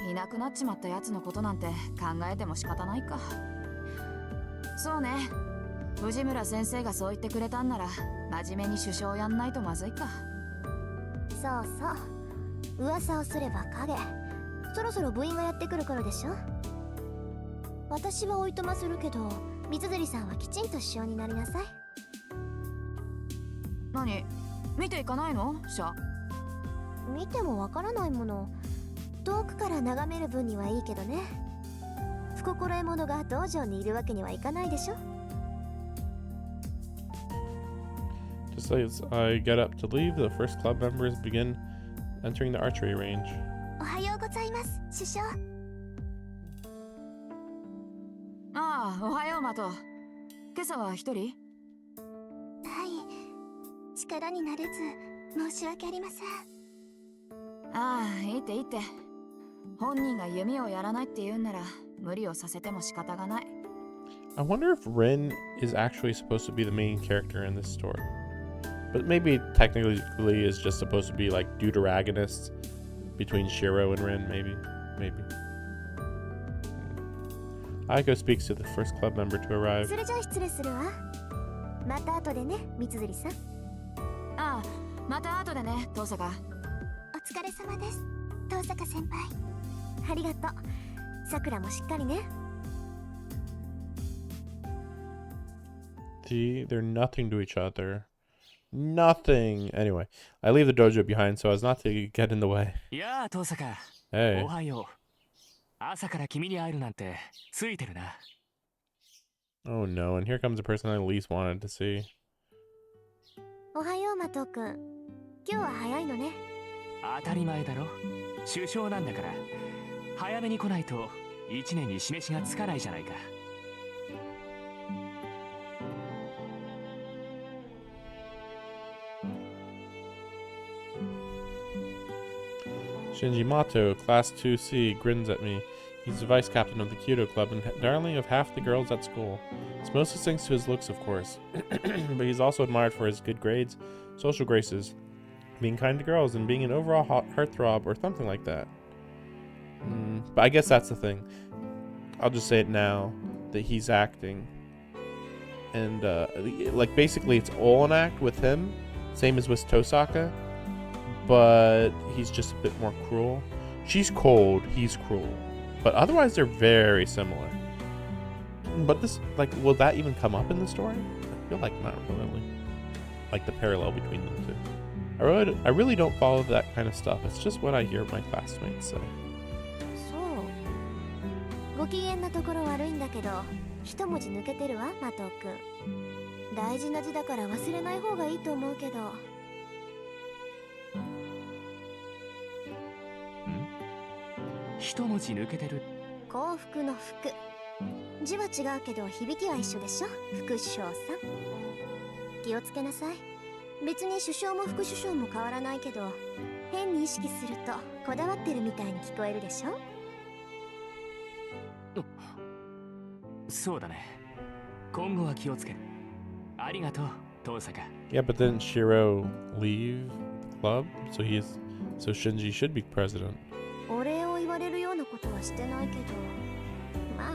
いなくなっちまったやつのことなんて考えても仕方ないか。そうね、藤村先生がそう言ってくれたんなら真面目に首相やんないとまずいか。そうそう、噂をすれば影。そろそろ部員がやってくる頃でしょ。私はおいとまするけど、三辻さんはきちんと首相になりなさい。何、見ていかないの？見てもわからないもの。遠くから眺める分にはいいけどね。不心得者が道場にいるわけにはいかないでしょ。 Just as I get up to leave, the first club members begin entering the archery range. おはようございます、首相。ああ、おはようマト。今朝は一人？はい、力になれず申し訳ありません。ああ、いいっていいって。本人が弓をやらないって言うんなら無理をさせても仕方がない。I wonder if Rin is actually supposed to be the main character in this story. But maybe technically is just supposed to be like deuteragonist between Shiro and Rin, maybe. Aiko speaks to the first club member to arrive. それじゃあ失礼するわ。また後でね、三辻さん。ああ、また後でね、遠坂。お疲れ様です、遠坂先輩。ありがとう。さくらもしっかりね。See, they're nothing to each other. Nothing. Anyway, I leave the dojo behind so as not to get in the way. やあ、遠坂。 Hey. おはよう。朝から君に会えるなんてついてるな。Oh no, and here comes the person I least wanted to see. おはよう、マト君。今日は早いのね。当たり前だろ。首相なんだから。早めに来ないと一年に示しがつかないじゃないか。Shinji Mato, Class 2C, grins at me. He's the vice captain of the Kyoto Club and darling of half the girls at school. It's mostly thanks to his looks, of course, but he's also admired for his good grades, social graces, being kind to girls, and being an overall heartthrob or something like that. But I guess that's the thing. I'll just say it now, that he's acting. And, like, basically it's all an act with him, same as with Tosaka, but he's just a bit more cruel. She's cold, he's cruel. But otherwise, they're very similar. But this, like, will that even come up in the story? I feel like not really. Like the parallel between them two. I really don't follow that kind of stuff. It's just what I hear my classmates say. そう。ご機嫌なところ悪いんだけど、一文字抜けてるわ、マト君。大事な字だから忘れない方がいいと思うけど。一文字抜けてる。幸福の福。字は違うけど響きは一緒でしょ、副首相さん。気をつけなさい。別に首相も副首相も変わらないけど、変に意識するとこだわってるみたいに聞こえるでしょ。そうだね。今後は気をつける。ありがとう、遠坂。 Yeah, but didn't Shiro leave the club? So Shinji should be president. お礼を言われるようなことはしてないけど、まあ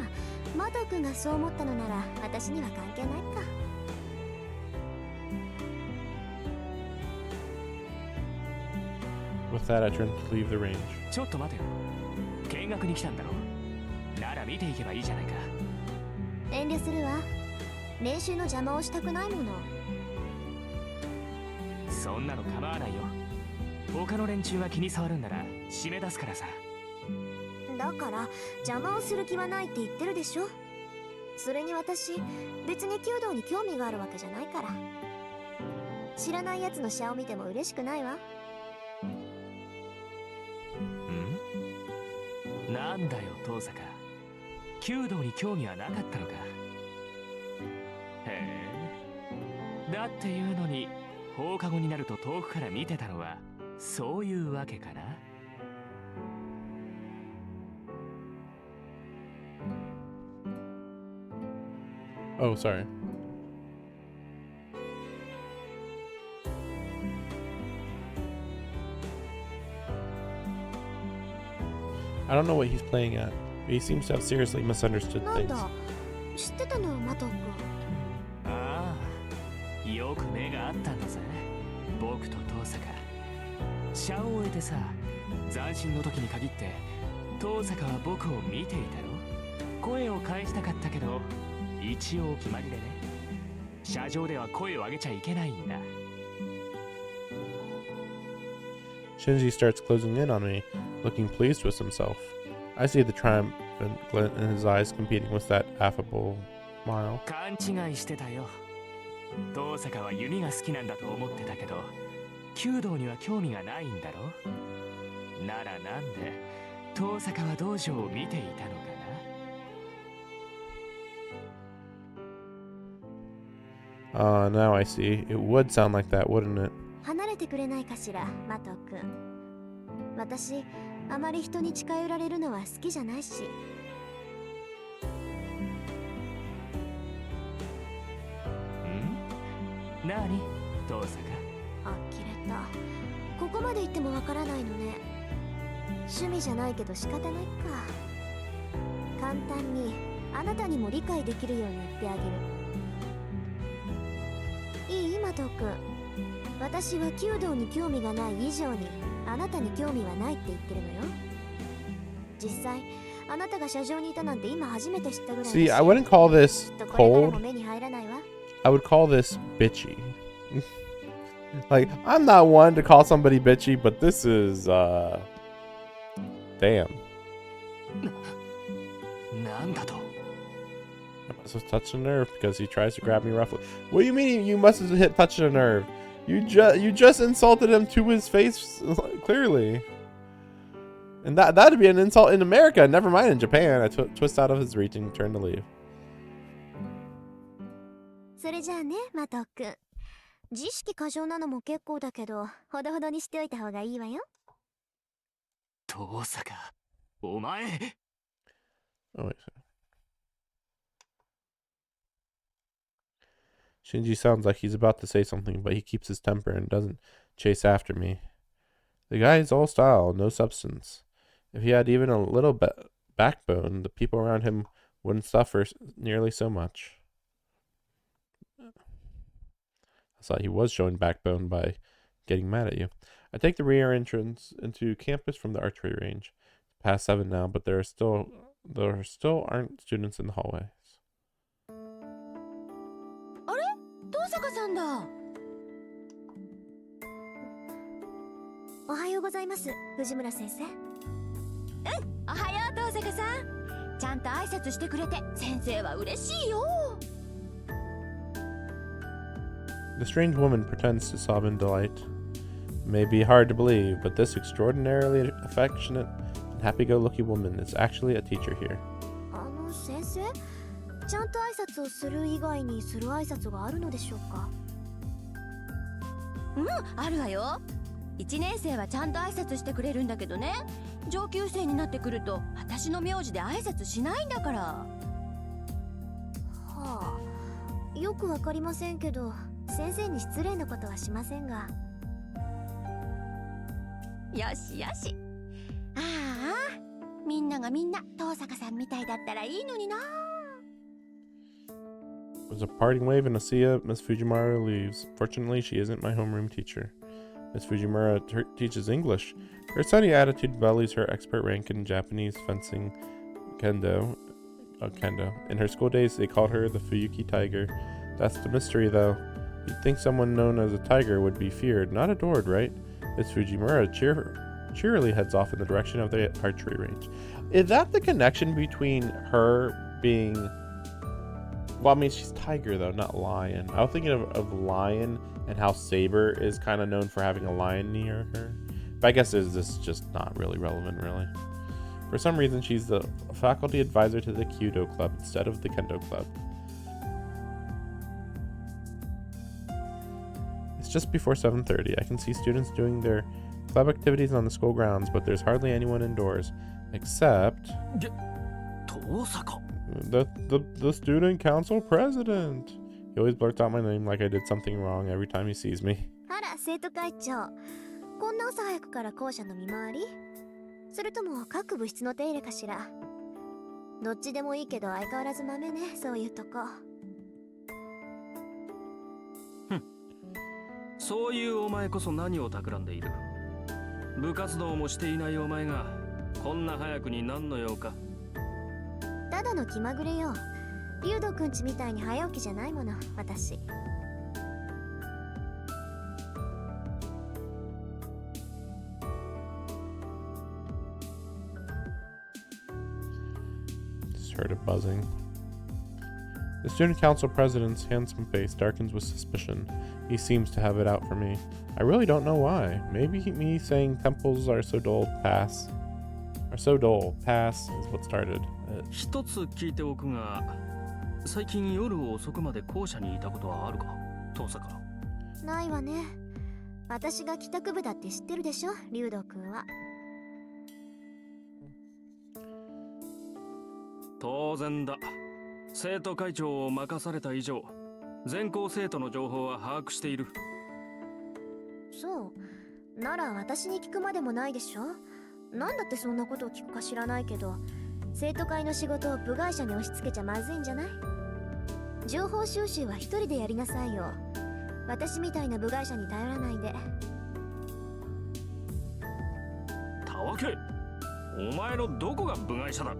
マト君がそう思ったのなら私には関係ないか。With that, I turned to leave the range. ちょっと待てよ。見学に来たんだろ。なら見ていけばいいじゃないか。遠慮するわ。練習の邪魔をしたくないもの。そんなの構わないよ。他の連中が気に障るんなら締め出すからさ。だから邪魔をする気はないって言ってるでしょ。それに私別に弓道に興味があるわけじゃないから。知らないやつのシャを見ても嬉しくないわ。なんだよ遠坂、弓道に興味はなかったのか。へえ、だっていうのに放課後になると遠くから見てたのはそういうわけかな。Oh, sorry. I don't know what he's playing at, but he seems to have seriously misunderstood なん things. だ、知ってたのマト君。ああ、よく目があったんだぜ、僕と遠坂。シャを終えてさ、斬新の時に限って遠坂は僕を見ていたろ。声を返したかったけど一応決まりでね。車上では声を上げちゃいけないんだ。 Shinji starts closing in on me, looking pleased with himself. I see the triumphant glint in his eyes competing with that affable smile. 勘違いしてたよ。遠坂は弓が好きなんだと思ってたけど、弓道には興味がないんだろ。ならなんで遠坂は道場を見ていたのかな。Now I see. It would sound like that, wouldn't it? 離れてくれないかしらマト君。私あまり人に近寄られるのは好きじゃないし。なに遠坂。あきれた。ここまで言ってもわからないのね。趣味じゃないけど仕方ないか。簡単にあなたにも理解できるように言ってあげる。いいマト君、私は弓道に興味がない以上にあなたに興味はないって言ってるのよ。実際あなたが車上にいたなんて今初めて知ったぐらいだし。 See, I wouldn't call this きっとこれからも cold. 目に入らないわ。 I would call this bitchy. Like, I'm not one to call somebody bitchy, but this is, damn. なんだと。 I must have touched a nerve because he tries to grab me roughly. What do you mean you must have touched a nerve? You just insulted him to his face, clearly. And that'd be an insult in America. Never mind in Japan. I twist out of his reach and turn to leave. それじゃあねマト君、自意識過剰なのも結構だけどほどほどにしておいた方がいいわよ。遠坂、お前。 Oh, wait a second. Shinji sounds like he's about to say something, but he keeps his temper and doesn't chase after me. The guy is all style, no substance. If he had even a little backbone, the people around him wouldn't suffer nearly so much. I thought he was showing backbone by getting mad at you. I take the rear entrance into campus from the archery range. It's past 7 now, but there still aren't students in the hallways. あれ、遠坂さんだ。おはようございます、藤村先生。おはよう遠坂さん。ちゃんと挨拶してくれて先生は嬉しいよ。 The strange woman pretends to sob in delight. It may be hard to believe, but this extraordinarily affectionate and happy-go-lucky woman is actually a teacher here. 先生、ちゃんと挨拶をする以外にする挨拶があるのでしょうか？あるわよ。1年生はちゃんと挨拶してくれるんだけどね、上級生になってくると私の名字で挨拶しないんだから。はあ、よくわかりませんけど、先生に失礼なことはしませんが。よしよし。ああ、みんながみんな遠坂さんみたいだったらいいのにな。There's a parting wave and Asiya. Miss Fujimura leaves. Fortunately, she isn't my homeroom teacher. Miss Fujimura teaches English. Her sunny attitude values her expert rank in Japanese fencing kendo. In her school days, they called her the Fuyuki Tiger. That's the mystery, though. You'd think someone known as a tiger would be feared, not adored, right? Miss Fujimura cheerily heads off in the direction of the archery range. Is that the connection between her being... Well, I mean, she's tiger, though, not lion. I was thinking of lion and how Saber is kind of known for having a lion near her. But I guess this is just not really relevant, really. For some reason, she's the faculty advisor to the Kyudo Club instead of the Kendo Club. It's just before 7:30. I can see students doing their club activities on the school grounds, but there's hardly anyone indoors, except... The student council president. He always blurts out my name like I did something wrong every time he sees me. あら、生徒会長。こんな朝早くから校舎の見回り？それとも各部室の手入れかしら？どっちでもいいけど相変わらず豆ね、そういうとこ。そういうお前こそ何を企んでいる？部活動もしていないお前がこんな早くに何の用か？ただの気まぐれよ。竜斗くんちみたいに早起きじゃないもの、私。Just heard it buzzing. The student council president's handsome face darkens with suspicion. He seems to have it out for me. I really don't know why. Maybe me saying temples are so dull pass is what started it. 一つ聞いておくが、最近夜遅くまで校舎にいたことはあるか、遠坂？ないわね。私が帰宅部だって知ってるでしょ、竜斗くんは。当然だ。生徒会長を任された以上、全校生徒の情報は把握している。そう。なら私に聞くまでもないでしょ。なんだってそんなことを聞くか知らないけど、生徒会の仕事を部外者に押し付けちゃまずいんじゃない？情報収集は一人でやりなさいよ。私みたいな部外者に頼らないで。たわけ、お前のどこが部外者だ？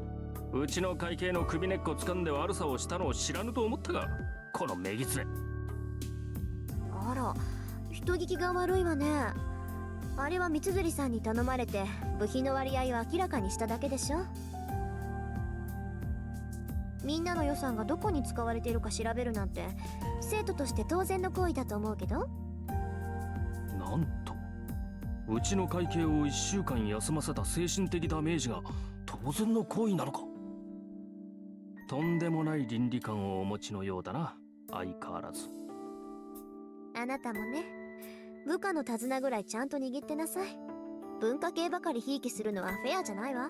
うちの会計の首根っこ掴んで悪さをしたのを知らぬと思ったが、このめぎつれ。あら、人聞きが悪いわね。あれは三辻さんに頼まれて部費の割合を明らかにしただけでしょ。みんなの予算がどこに使われているか調べるなんて生徒として当然の行為だと思うけど。なんと、うちの会計を1週間休ませた精神的ダメージが当然の行為なのか？とんでもない倫理観をお持ちのようだな、相変わらず。あなたもね、部下の手綱ぐらいちゃんと握ってなさい。文化系ばかりひいきするのはフェアじゃないわ。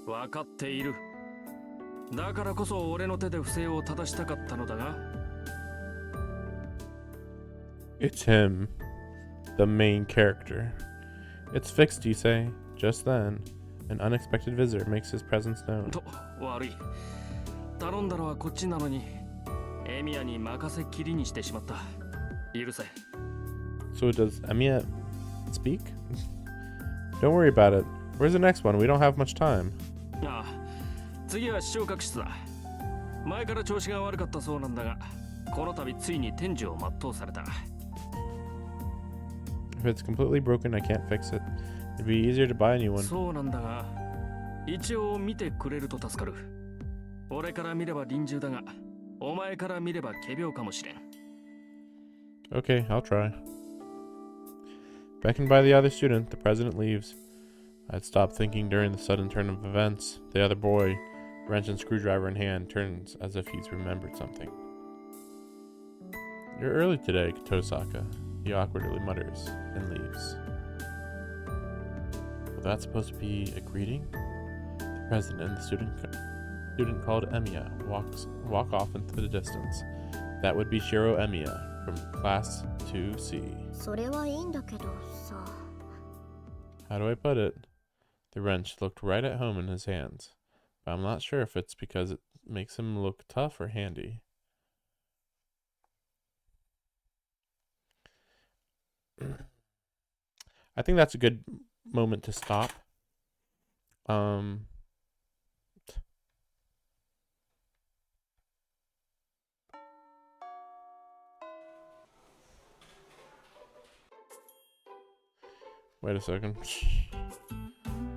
分かっている。だからこそ俺の手で不正を正したかったのだが。It's him, the main character. It's fixed, you say. Just then, an unexpected visitor makes his presence known. と、悪い。頼んだのはこっちなのに、エミヤに任せっきりにしてしまった。許せ。So does Emiya speak? Don't worry about it. Where's the next one? We don't have much time. ああ、次は視聴覚室だ。前から調子が悪かったそうなんだが、この度ついに天寿を全うされた。If it's completely broken, I can't fix it. It'd be easier to buy a new one. そうなんだが、一応見てくれると助かる。俺から見れば臨終だが、お前から見れば仮病かもしれん。Okay, I'll try. Beckoned by the other student, the president leaves. I'd stopped thinking during the sudden turn of events. The other boy, wrench and screwdriver in hand, turns as if he's remembered something. You're early today, Tosaka, he awkwardly mutters and leaves. Well, that's supposed to be a greeting? The president and the student called Emiya walk off into the distance. That would be Shiro Emiya from class 2C. それはいいんだけどさ。 How do I put it? The wrench looked right at home in his hands, but I'm not sure if it's because it makes him look tough or handy. I think that's a good moment to stop. Wait a second.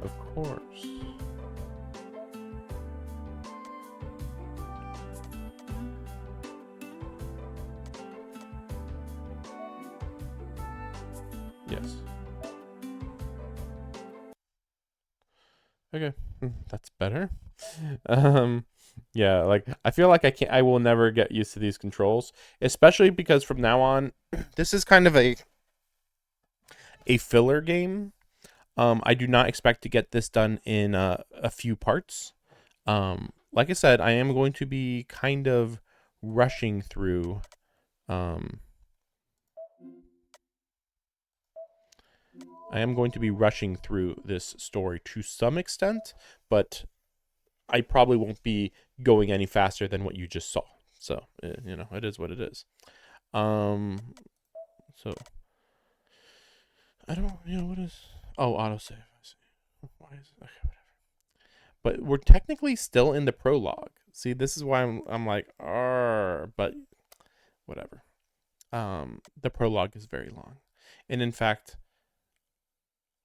Of course. Yes. Okay, that's better. Yeah, like I feel like I will never get used to these controls, especially because from now on, this is kind of a filler game. I do not expect to get this done in a few parts. Like I said, I am going to be kind of rushing through. I am going to be rushing through this story to some extent, but I probably won't be going any faster than what you just saw. So, you know, it is what it is. So I don't, you know, what is, oh, autosave. I see. Why is it? Okay, whatever. But we're technically still in the prologue. See, this is why I'm like, but whatever. The prologue is very long. And in fact,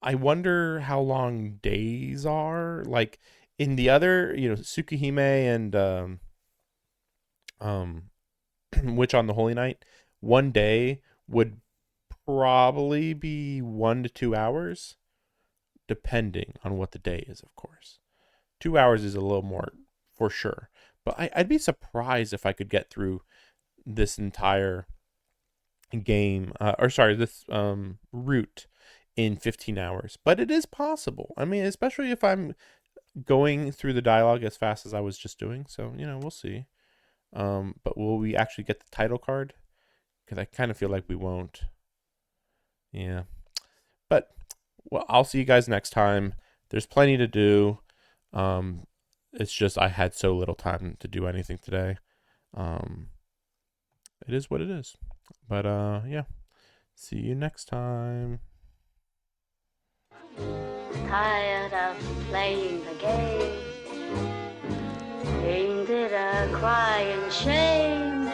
I wonder how long days are. Like in the other, you know, Tsukihime and Witch on the Holy Night, one day would probably be 1 to 2 hours, depending on what the day is, of course. 2 hours is a little more for sure. But I'd be surprised if I could get through this entire game, this route in 15 hours. But it is possible. I mean, especially if I'm going through the dialogue as fast as I was just doing. So, you know, we'll see. But will we actually get the title card? Because I kind of feel like we won't. Yeah. But, well, I'll see you guys next time. There's plenty to do. It's just I had so little time to do anything today. It is what it is. But, yeah. See you next time. Tired of playing the game. Ain't it a crying shame?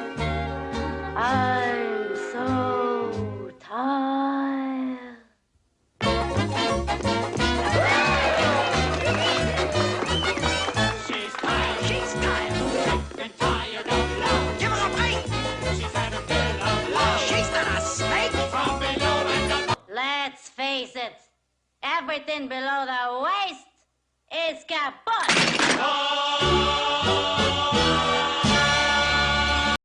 I'm so tired. She's tired. She's tired. Sick and tired of love. Give her a break. She's had a fill of love. She's not a snake. From below and above. Let's face it, everything below the waist is kaput. Oh!